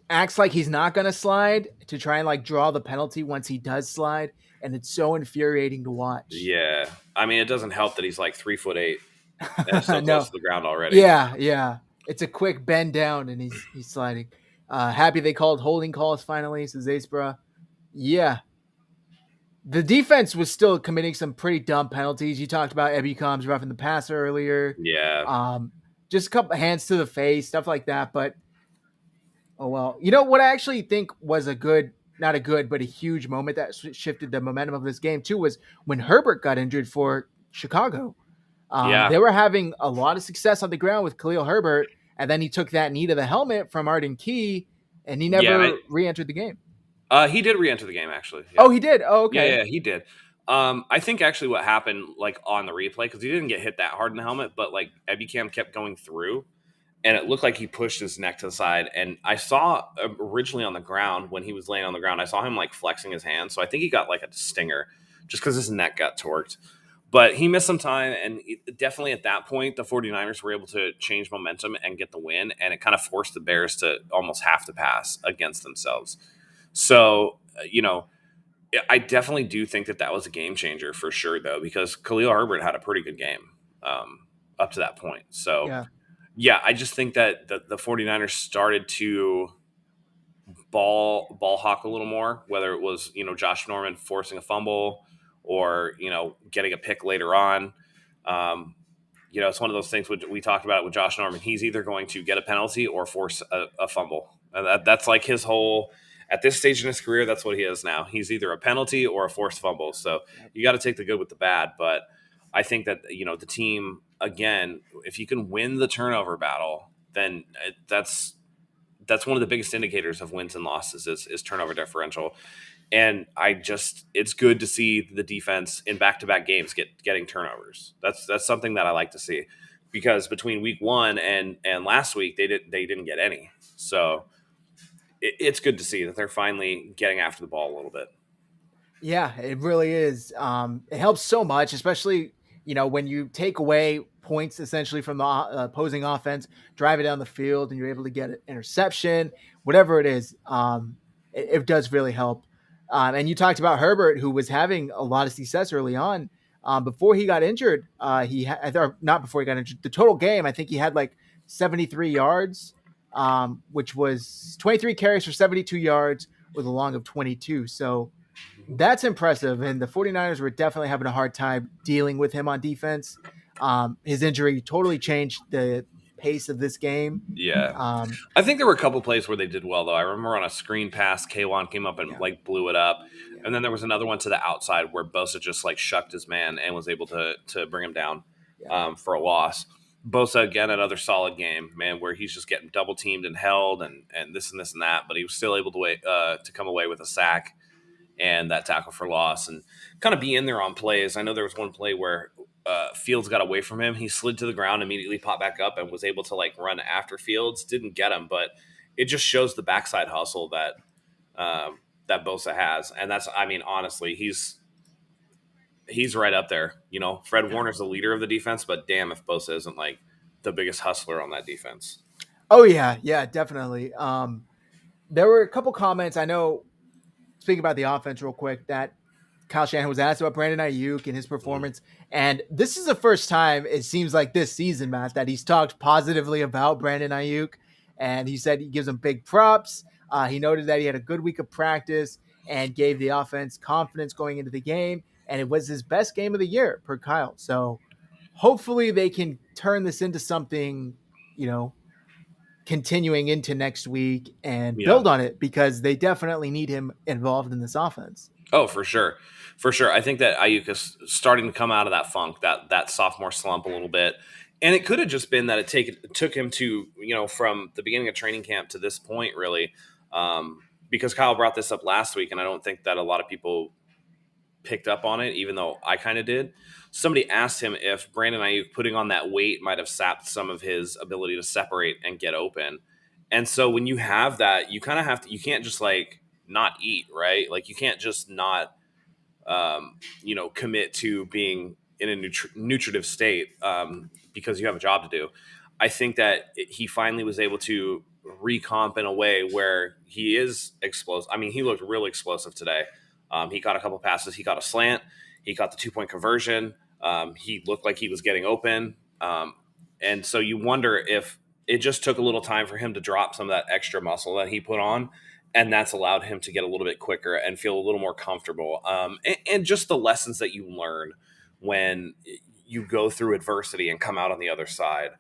[SPEAKER 1] acts like he's not going to slide to try and draw the penalty once he does slide. And it's so infuriating to watch.
[SPEAKER 2] Yeah. I mean, it doesn't help that he's 3'8" and so close to the ground already.
[SPEAKER 1] Yeah. It's a quick bend down and he's sliding. Happy they called holding calls finally, says Acebra. Yeah. The defense was still committing some pretty dumb penalties. You talked about Ebicom's roughing the passer earlier.
[SPEAKER 2] Yeah.
[SPEAKER 1] Just a couple of hands to the face, stuff like that. But, oh, well. You know what I actually think was not a good, but a huge moment that shifted the momentum of this game, too, was when Herbert got injured for Chicago. They were having a lot of success on the ground with Khalil Herbert, and then he took that knee to the helmet from Arden Key, and he never re-entered the game.
[SPEAKER 2] He did re-enter the game, actually.
[SPEAKER 1] Yeah. Oh, he did? Oh, okay.
[SPEAKER 2] Yeah, he did. I think actually what happened, on the replay, because he didn't get hit that hard in the helmet, but, Ebicam kept going through, and it looked like he pushed his neck to the side. And I saw originally on the ground, when he was laying on the ground, I saw him, flexing his hand. So I think he got, a stinger just because his neck got torqued. But he missed some time, and definitely at that point, the 49ers were able to change momentum and get the win, and it kind of forced the Bears to almost have to pass against themselves. So, I definitely do think that was a game changer for sure, though, because Khalil Herbert had a pretty good game up to that point. So,
[SPEAKER 1] Yeah.
[SPEAKER 2] yeah, I just think that the 49ers started to ball hawk a little more, whether it was, Josh Norman forcing a fumble or, getting a pick later on. Um, it's one of those things we talked about it with Josh Norman. He's either going to get a penalty or force a fumble. And that's like his whole, at this stage in his career, that's what he is now. He's either a penalty or a forced fumble. So you got to take the good with the bad. But I think that, the team, again, if you can win the turnover battle, then that's one of the biggest indicators of wins and losses is turnover differential. And it's good to see the defense in back-to-back games getting turnovers. That's something that I like to see, because between week 1 and last week they didn't get any. So it's good to see that they're finally getting after the ball a little bit.
[SPEAKER 1] Yeah, it really is. It helps so much, especially when you take away points essentially from the opposing offense, drive it down the field, and you're able to get an interception, whatever it is. It does really help. And you talked about Herbert, who was having a lot of success early on. Before he got injured, not before he got injured. The total game, I think he had like 73 yards, which was 23 carries for 72 yards with a long of 22. So that's impressive. And the 49ers were definitely having a hard time dealing with him on defense. His injury totally changed the pace of this game.
[SPEAKER 2] Yeah. I think there were a couple plays where they did well, though. I remember on a screen pass, K1 came up and
[SPEAKER 1] Yeah.
[SPEAKER 2] blew it up.
[SPEAKER 1] Yeah.
[SPEAKER 2] And then there was another one to the outside where Bosa just shucked his man and was able to bring him down for a loss. Bosa, again, another solid game, man, where he's just getting double teamed and held and this and this and that, but he was still able to come away with a sack and that tackle for loss and kind of be in there on plays. I know there was one play where Fields got away from him. He slid to the ground, immediately popped back up, and was able to run after Fields. Didn't get him, but it just shows the backside hustle that Bosa has. And that's, honestly, he's right up there. Fred Warner's the leader of the defense, but damn if Bosa isn't the biggest hustler on that defense.
[SPEAKER 1] Oh yeah, definitely. There were a couple comments. I know, speaking about the offense real quick, that Kyle Shanahan was asked about Brandon Ayuk and his performance. And this is the first time, it seems like this season, Matt, that he's talked positively about Brandon Ayuk. And he said he gives him big props. He noted that he had a good week of practice and gave the offense confidence going into the game. And it was his best game of the year, per Kyle. So hopefully they can turn this into something, continuing into next week and build on it, because they definitely need him involved in this offense.
[SPEAKER 2] Oh, for sure. For sure. I think that Ayuk is starting to come out of that funk, that sophomore slump a little bit. And it could have just been that it took him to, from the beginning of training camp to this point, really, because Kyle brought this up last week, and I don't think that a lot of people picked up on it, even though I kind of did. Somebody asked him if Brandon Ayuk putting on that weight might have sapped some of his ability to separate and get open. And so when you have that, you kind of have to, you can't just not eat, right? You can't just not, commit to being in a nutritive state because you have a job to do. I think that he finally was able to recomp in a way where he is explosive. He looked really explosive today. He caught a couple passes. He caught a slant. He caught the 2-point conversion. He looked like he was getting open. And so you wonder if it just took a little time for him to drop some of that extra muscle that he put on. And that's allowed him to get a little bit quicker and feel a little more comfortable. And just the lessons that you learn when you go through adversity and come out on the other side.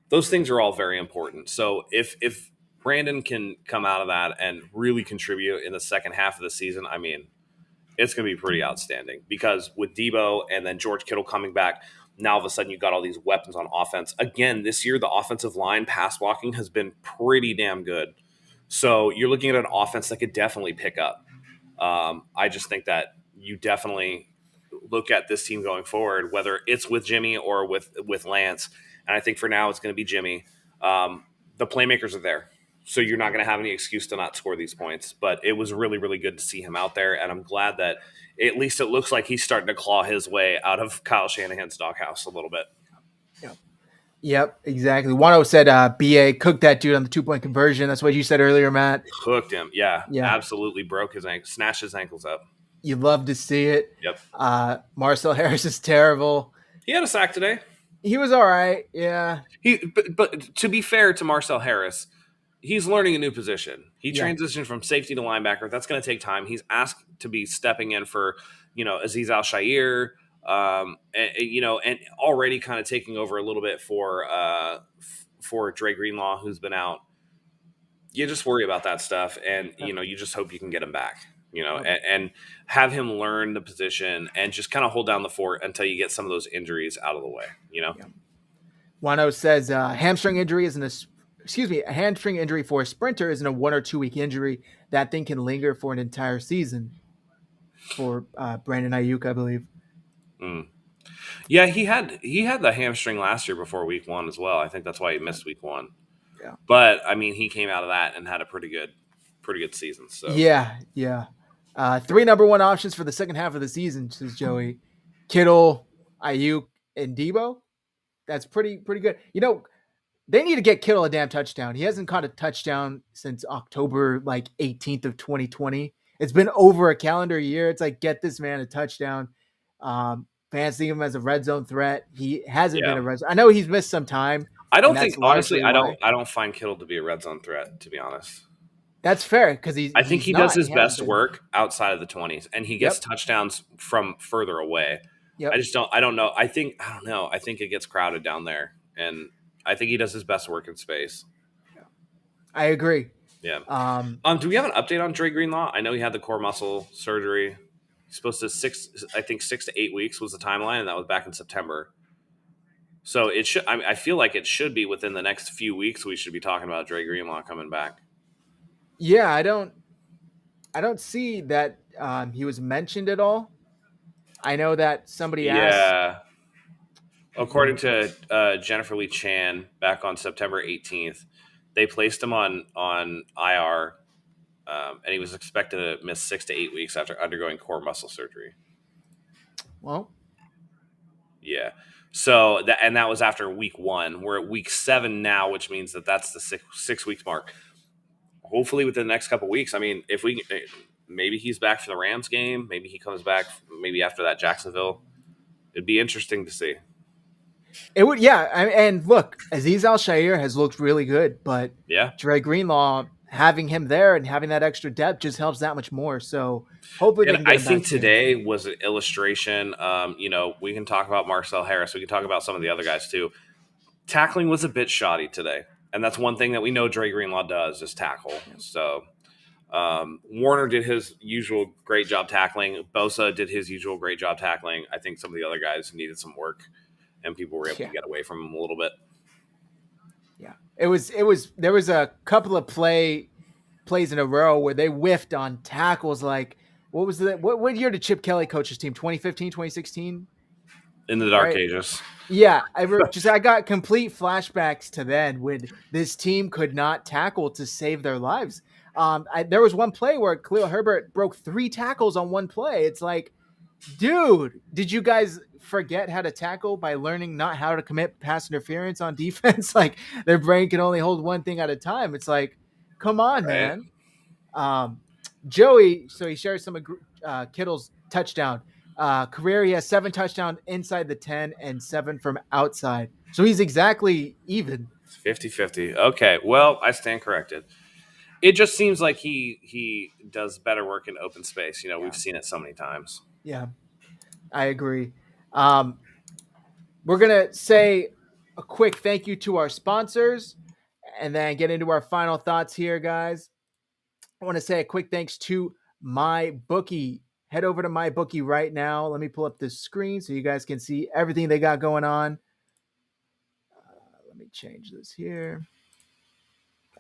[SPEAKER 2] Those things are all very important. So if Brandon can come out of that and really contribute in the second half of the season, it's going to be pretty outstanding, because with Debo and then George Kittle coming back, now all of a sudden you've got all these weapons on offense. Again, this year, the offensive line pass blocking has been pretty damn good. So you're looking at an offense that could definitely pick up. I just think that you definitely look at this team going forward, whether it's with Jimmy or with Lance. And I think for now it's going to be Jimmy. The playmakers are there. So you're not going to have any excuse to not score these points. But it was really, really good to see him out there. And I'm glad that at least it looks like he's starting to claw his way out of Kyle Shanahan's doghouse a little bit.
[SPEAKER 1] Yep, exactly. Wano said BA cooked that dude on the 2-point conversion. That's what you said earlier, Matt.
[SPEAKER 2] Hooked him. Yeah.
[SPEAKER 1] Yeah.
[SPEAKER 2] Absolutely broke his ankle, snatched his ankles up.
[SPEAKER 1] You love to see it.
[SPEAKER 2] Yep.
[SPEAKER 1] Marcel Harris is terrible.
[SPEAKER 2] He had a sack today.
[SPEAKER 1] He was all right. Yeah.
[SPEAKER 2] But to be fair to Marcel Harris, he's learning a new position. He transitioned from safety to linebacker. That's going to take time. He's asked to be stepping in for, Azeez Al-Shaair, and already kind of taking over a little bit for Dre Greenlaw, who's been out. You just worry about that stuff, and you just hope you can get him back. And have him learn the position and just kind of hold down the fort until you get some of those injuries out of the way.
[SPEAKER 1] Wano says hamstring injury isn't a hamstring injury for a sprinter isn't a 1 or 2 week injury. That thing can linger for an entire season. For Brandon Ayuk, I believe.
[SPEAKER 2] Yeah, he had the hamstring last year before week 1 as well. I think that's why he missed week 1.
[SPEAKER 1] Yeah,
[SPEAKER 2] but I mean, he came out of that and had a pretty good season. So
[SPEAKER 1] yeah. 3 number 1 options for the second half of the season, says Joey. Kittle, Ayuk, and Debo. That's pretty good. They need to get Kittle a damn touchdown. He hasn't caught a touchdown since October 18th of 2020. It's been over a calendar year. It's like, get this man a touchdown. Fans see him as a red zone threat. He hasn't been a red zone. I know he's missed some time.
[SPEAKER 2] I don't think, honestly, I don't find Kittle to be a red zone threat, to be honest.
[SPEAKER 1] That's fair because
[SPEAKER 2] I think he does his best work outside of the 20s, and he gets touchdowns from further away. Yep. I don't know. I think it gets crowded down there, and I think he does his best work in space.
[SPEAKER 1] I agree.
[SPEAKER 2] Yeah. Do we have an update on Dre Greenlaw? I know he had the core muscle surgery. He's supposed to 6 to 8 weeks was the timeline, and that was back in September. So it should. I feel like it should be within the next few weeks. We should be talking about Dre Greenlaw coming back.
[SPEAKER 1] Yeah, I don't see that he was mentioned at all. I know that somebody asked.
[SPEAKER 2] Yeah. According to Jennifer Lee Chan, back on September 18th, they placed him on IR, and he was expected to miss 6 to 8 weeks after undergoing core muscle surgery.
[SPEAKER 1] Well,
[SPEAKER 2] yeah. So that was after week 1. We're at week 7 now, which means that's the 6 weeks mark. Hopefully within the next couple of weeks. I mean, if we maybe he's back for the Rams game, maybe he comes back maybe after that Jacksonville. It'd be interesting to see.
[SPEAKER 1] It would, yeah. And look, Azeez Al-Shaair has looked really good, but Dre Greenlaw, having him there and having that extra depth just helps that much more. So hopefully,
[SPEAKER 2] I think today was an illustration. We can talk about Marcel Harris. We can talk about some of the other guys too. Tackling was a bit shoddy today, and that's one thing that we know Dre Greenlaw does is tackle. So Warner did his usual great job tackling. Bosa did his usual great job tackling. I think some of the other guys needed some work, and people were able to get away from him a little bit.
[SPEAKER 1] Yeah, there was a couple of plays in a row where they whiffed on tackles. Like, what was that? What year did Chip Kelly coach his team? 2015, 2016?
[SPEAKER 2] In the dark ages.
[SPEAKER 1] Yeah, I got complete flashbacks to then when this team could not tackle to save their lives. There was one play where Khalil Herbert broke 3 tackles on one play. It's like, dude, did you guys forget how to tackle by learning not how to commit pass interference on defense? Like, their brain can only hold one thing at a time. It's like, come on, man. Joey, so he shares some of Kittle's touchdown. Career, he has 7 touchdowns inside the 10 and 7 from outside. So he's exactly even.
[SPEAKER 2] 50-50. Okay, well, I stand corrected. It just seems like he does better work in open space. We've seen it so many times.
[SPEAKER 1] Yeah, I agree. We're going to say a quick thank you to our sponsors and then get into our final thoughts here, guys. I want to say a quick thanks to MyBookie. Head over to MyBookie right now. Let me pull up this screen so you guys can see everything they got going on. Let me change this here.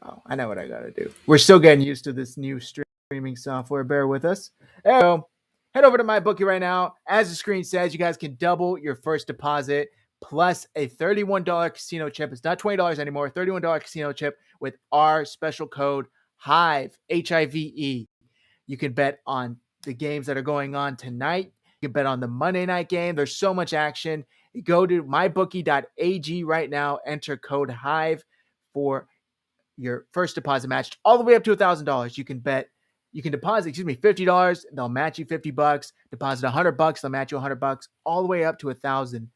[SPEAKER 1] Oh, I know what I got to do. We're still getting used to this new streaming software. Bear with us. There we go. Head over to MyBookie right now. As the screen says, you guys can double your first deposit, plus a $31 casino chip. It's not $20 anymore. $31 casino chip with our special code Hive, Hive. You can bet on the games that are going on tonight. You can bet on the Monday night game. There's so much action. Go to MyBookie.AG right now. Enter code Hive for your first deposit matched all the way up to $1,000. You can deposit, $50. They'll match you $50. Deposit $100. They'll match you $100 all the way up to $1,000.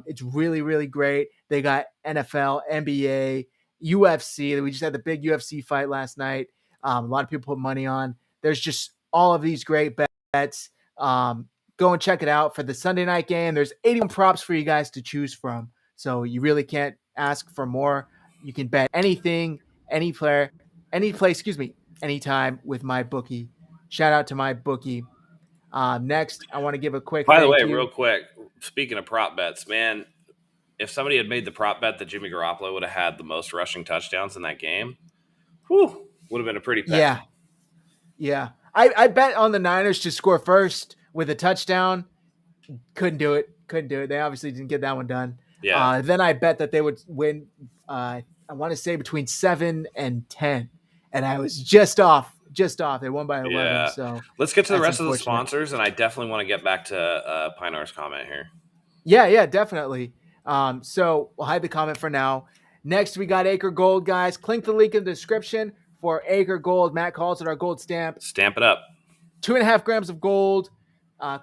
[SPEAKER 1] It's really, really great. They got NFL, NBA, UFC. We just had the big UFC fight last night. A lot of people put money on. There's just all of these great bets. Go and check it out for the Sunday night game. There's 81 props for you guys to choose from. So you really can't ask for more. You can bet anything, any player, any play, anytime with MyBookie. Shout out to MyBookie. Next, I want to give a quick
[SPEAKER 2] By the way,
[SPEAKER 1] thank you.
[SPEAKER 2] real quick, speaking of prop bets, man, if somebody had made the prop bet that Jimmy Garoppolo would have had the most rushing touchdowns in that game, would have been a pretty bet.
[SPEAKER 1] Yeah. I bet on the Niners to score first with a touchdown. Couldn't do it. They obviously didn't get that one done.
[SPEAKER 2] Yeah.
[SPEAKER 1] Then I bet that they would win, I want to say between 7 and 10. And I was just off. They won by 11.
[SPEAKER 2] Yeah.
[SPEAKER 1] So
[SPEAKER 2] let's get to the rest of the sponsors, and I definitely want to get back to Pinar's comment here.
[SPEAKER 1] Yeah, definitely. So we'll hide the comment for now. Next, we got Acre Gold, guys. Click the link in the description for Acre Gold. Matt calls it our gold stamp.
[SPEAKER 2] Stamp it up.
[SPEAKER 1] 2.5 grams of gold.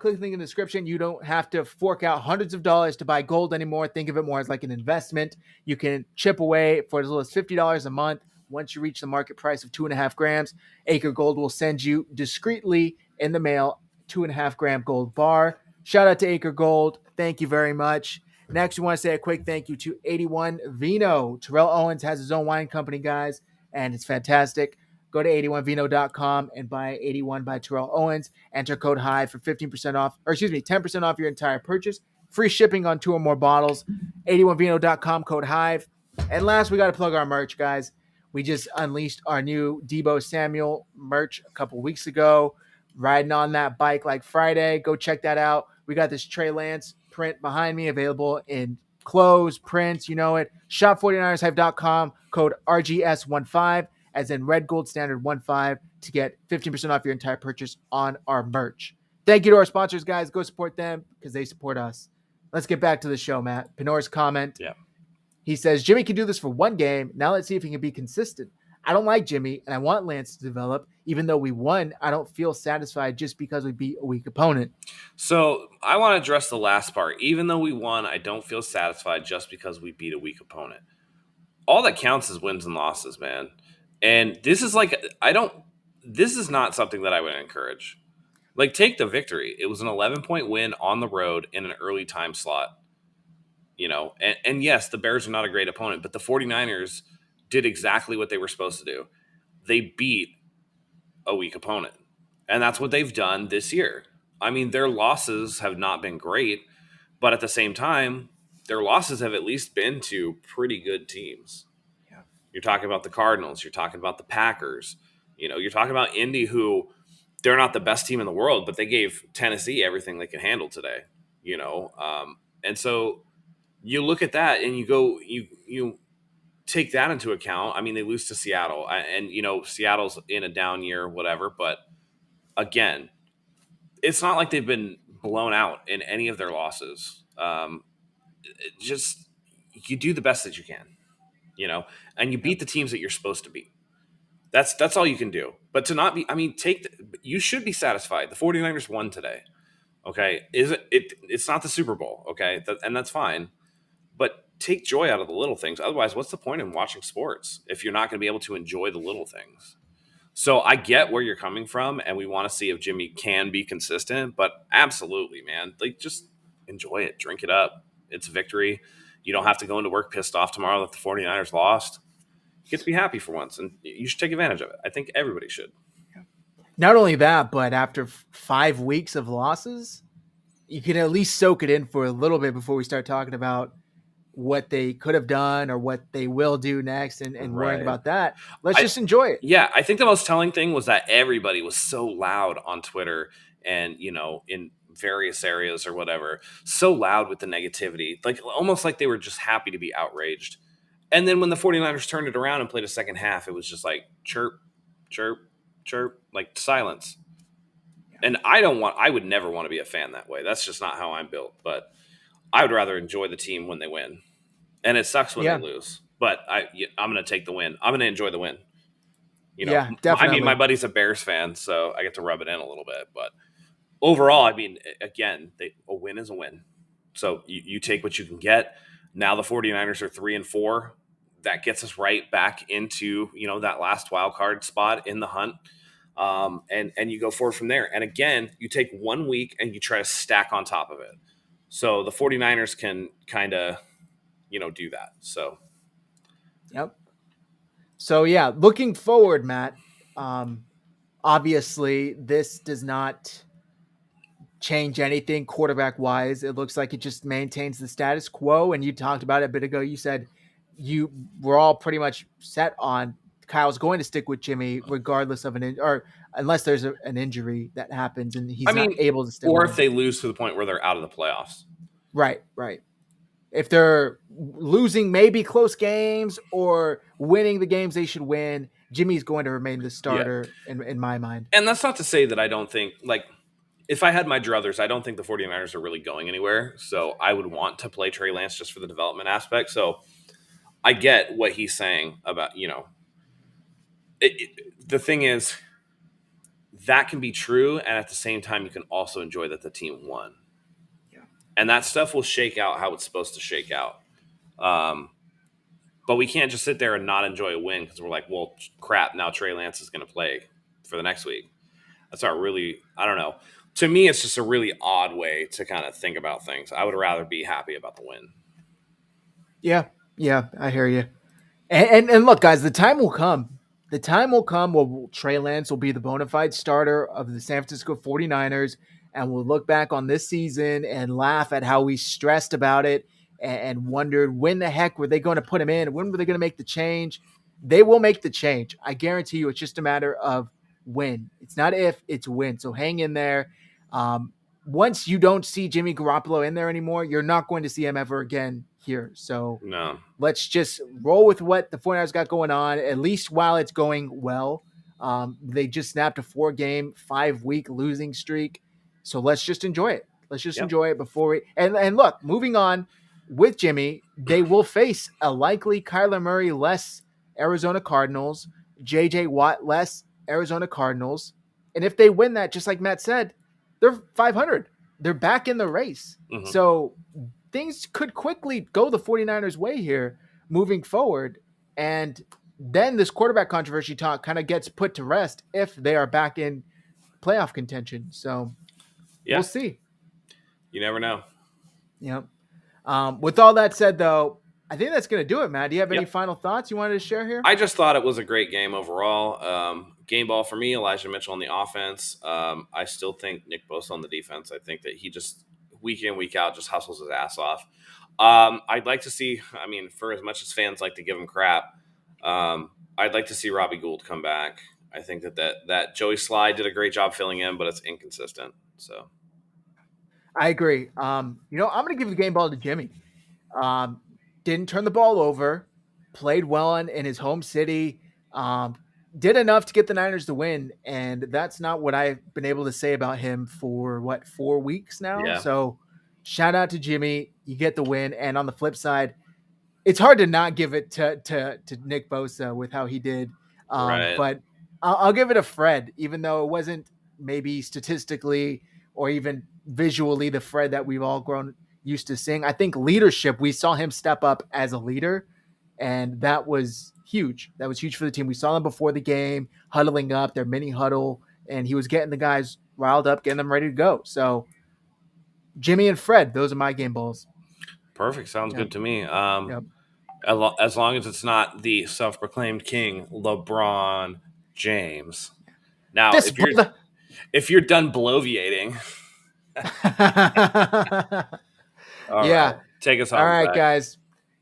[SPEAKER 1] Click the link in the description. You don't have to fork out hundreds of dollars to buy gold anymore. Think of it more as like an investment. You can chip away for as little as $50 a month. Once you reach the market price of 2.5 grams, Acre Gold will send you discreetly in the mail 2.5 gram gold bar. Shout out to Acre Gold. Thank you very much. Next, we want to say a quick thank you to 81 Vino. Terrell Owens has his own wine company, guys, and it's fantastic. Go to 81vino.com and buy 81 by Terrell Owens. Enter code Hive for 15% off, 10% off your entire purchase. Free shipping on 2 or more bottles. 81vino.com, code Hive. And last, we got to plug our merch, guys. We just unleashed our new Debo Samuel merch a couple weeks ago. Riding on that bike like Friday. Go check that out. We got this Trey Lance print behind me available in clothes, prints, you know it. Shop49ershive.com, code RGS15, as in Red Gold Standard 15, to get 15% off your entire purchase on our merch. Thank you to our sponsors, guys. Go support them because they support us. Let's get back to the show, Matt. Pinor's comment.
[SPEAKER 2] Yeah.
[SPEAKER 1] He says, Jimmy can do this for one game. Now let's see if he can be consistent. I don't like Jimmy, and I want Lance to develop. Even though we won, I don't feel satisfied just because we beat a weak opponent.
[SPEAKER 2] So I want to address the last part. Even though we won, I don't feel satisfied just because we beat a weak opponent. All that counts is wins and losses, man. And this is this is not something that I would encourage. Like, take the victory. It was an 11-point win on the road in an early time slot. And yes, the Bears are not a great opponent, but the 49ers did exactly what they were supposed to do. They beat a weak opponent. And that's what they've done this year. I mean, their losses have not been great, but at the same time, their losses have at least been to pretty good teams.
[SPEAKER 1] Yeah.
[SPEAKER 2] You're talking about the Cardinals. You're talking about the Packers. You're talking about Indy, who they're not the best team in the world, but they gave Tennessee everything they could handle today. And so you look at that and you take that into account. I mean, they lose to Seattle, and Seattle's in a down year, whatever. But again, it's not like they've been blown out in any of their losses. Just you do the best that you can, and you beat the teams that you're supposed to beat. That's all you can do. But to not be, you should be satisfied. The 49ers won today. Okay, it's not the Super Bowl. Okay, and that's fine. But take joy out of the little things. Otherwise, what's the point in watching sports if you're not going to be able to enjoy the little things? So I get where you're coming from, and we want to see if Jimmy can be consistent. But absolutely, man, just enjoy it, drink it up. It's victory. You don't have to go into work pissed off tomorrow that the 49ers lost. You get to be happy for once, and you should take advantage of it. I think everybody should.
[SPEAKER 1] Not only that, but after 5 weeks of losses, you can at least soak it in for a little bit before we start talking about what they could have done or what they will do next and worrying about that. Let's just enjoy it.
[SPEAKER 2] Yeah, I think the most telling thing was that everybody was so loud on Twitter and, in various areas or whatever, so loud with the negativity, like almost like they were just happy to be outraged. And then when the 49ers turned it around and played a second half, it was just like chirp, chirp, chirp, like silence. And I would never want to be a fan that way. That's just not how I'm built. But I would rather enjoy the team when they win. And it sucks when they lose. But I'm going to take the win. I'm going to enjoy the win. You know,
[SPEAKER 1] Yeah, definitely.
[SPEAKER 2] I mean, my buddy's a Bears fan, so I get to rub it in a little bit. But overall, I mean, again, a win is a win. So you take what you can get. Now the 49ers are 3-4. That gets us right back into, you know, that last wild card spot in the hunt. And you go forward from there. And again, you take 1 week and you try to stack on top of it. So the 49ers can kind of, you know, do that. So.
[SPEAKER 1] Yep. So, yeah, looking forward, Matt, obviously this does not change anything quarterback-wise. It looks like it just maintains the status quo. And you talked about it a bit ago. You said you were all pretty much set on Kyle's going to stick with Jimmy regardless of or unless there's an injury that happens and he's not able to stick
[SPEAKER 2] or
[SPEAKER 1] with
[SPEAKER 2] if they lose to the point where they're out of the playoffs.
[SPEAKER 1] Right. If they're losing maybe close games or winning the games they should win, Jimmy's going to remain the starter in my mind.
[SPEAKER 2] And that's not to say that I don't think, like, if I had my druthers, I don't think the 49ers are really going anywhere. So I would want to play Trey Lance just for the development aspect. So I get what he's saying about, you know, the thing is that can be true. And at the same time, you can also enjoy that the team won. Yeah. And that stuff will shake out how it's supposed to shake out. But we can't just sit there and not enjoy a win because we're like, well, crap, now Trey Lance is going to play for the next week. That's not really, I don't know. To me, it's just a really odd way to kind of think about things. I would rather be happy about the win.
[SPEAKER 1] Yeah, I hear you. And look, guys, the time will come. The time will come where Trey Lance will be the bona fide starter of the San Francisco 49ers, and we'll look back on this season and laugh at how we stressed about it and wondered when the heck were they going to put him in? When were they going to make the change? They will make the change. I guarantee you it's just a matter of when. It's not if, it's when. So hang in there. Once you don't see Jimmy Garoppolo in there anymore, you're not going to see him ever again here. So let's just roll with what the 49ers got going on, at least while it's going well. They just snapped a 4-game, 5-week losing streak. So let's just enjoy it. Let's just enjoy it before we – and look, moving on with Jimmy, they will face a likely Kyler Murray less Arizona Cardinals, J.J. Watt less Arizona Cardinals. And if they win that, just like Matt said, they're 500. They're back in the race. Mm-hmm. So things could quickly go the 49ers way here moving forward. And then this quarterback controversy talk kind of gets put to rest if they are back in playoff contention. So we'll see.
[SPEAKER 2] You never know.
[SPEAKER 1] Yep. With all that said, though, I think that's going to do it, Matt. Do you have any final thoughts you wanted to share here?
[SPEAKER 2] I just thought it was a great game overall. Game ball for me, Elijah Mitchell on the offense. I still think Nick Bosa on the defense. I think that he just week in, week out just hustles his ass off. I'd like to see, I mean, for as much as fans like to give him crap, I'd like to see Robbie Gould come back. I think that Joey Slye did a great job filling in, but it's inconsistent. So
[SPEAKER 1] I agree. I'm going to give the game ball to Jimmy. Didn't turn the ball over, played well in his home city, did enough to get the Niners to win. And that's not what I've been able to say about him for 4 weeks now. Yeah. So shout out to Jimmy. You get the win. And on the flip side, it's hard to not give it to Nick Bosa with how he did. Right. But I'll give it a Fred, even though it wasn't maybe statistically or even visually the Fred that we've all grown used to seeing. I think leadership, we saw him step up as a leader, and that was huge. That was huge for the team. We saw him before the game, huddling up, their mini huddle, and he was getting the guys riled up, getting them ready to go. So Jimmy and Fred, those are my game balls.
[SPEAKER 2] Perfect. Sounds good to me. As long as it's not the self-proclaimed king, LeBron James. Now, if you're done bloviating, all right, take us home.
[SPEAKER 1] All right, guys.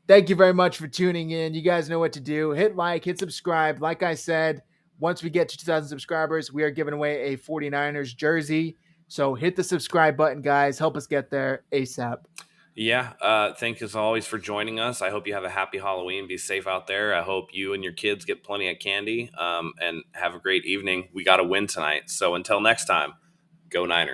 [SPEAKER 1] Thank you very much for tuning in. You guys know what to do. Hit like, hit subscribe. Like I said, once we get to 2,000 subscribers, we are giving away a 49ers jersey. So hit the subscribe button, guys. Help us get there ASAP.
[SPEAKER 2] Yeah. Thank you as always for joining us. I hope you have a happy Halloween. Be safe out there. I hope you and your kids get plenty of candy and have a great evening. We got to win tonight. So until next time, go Niners.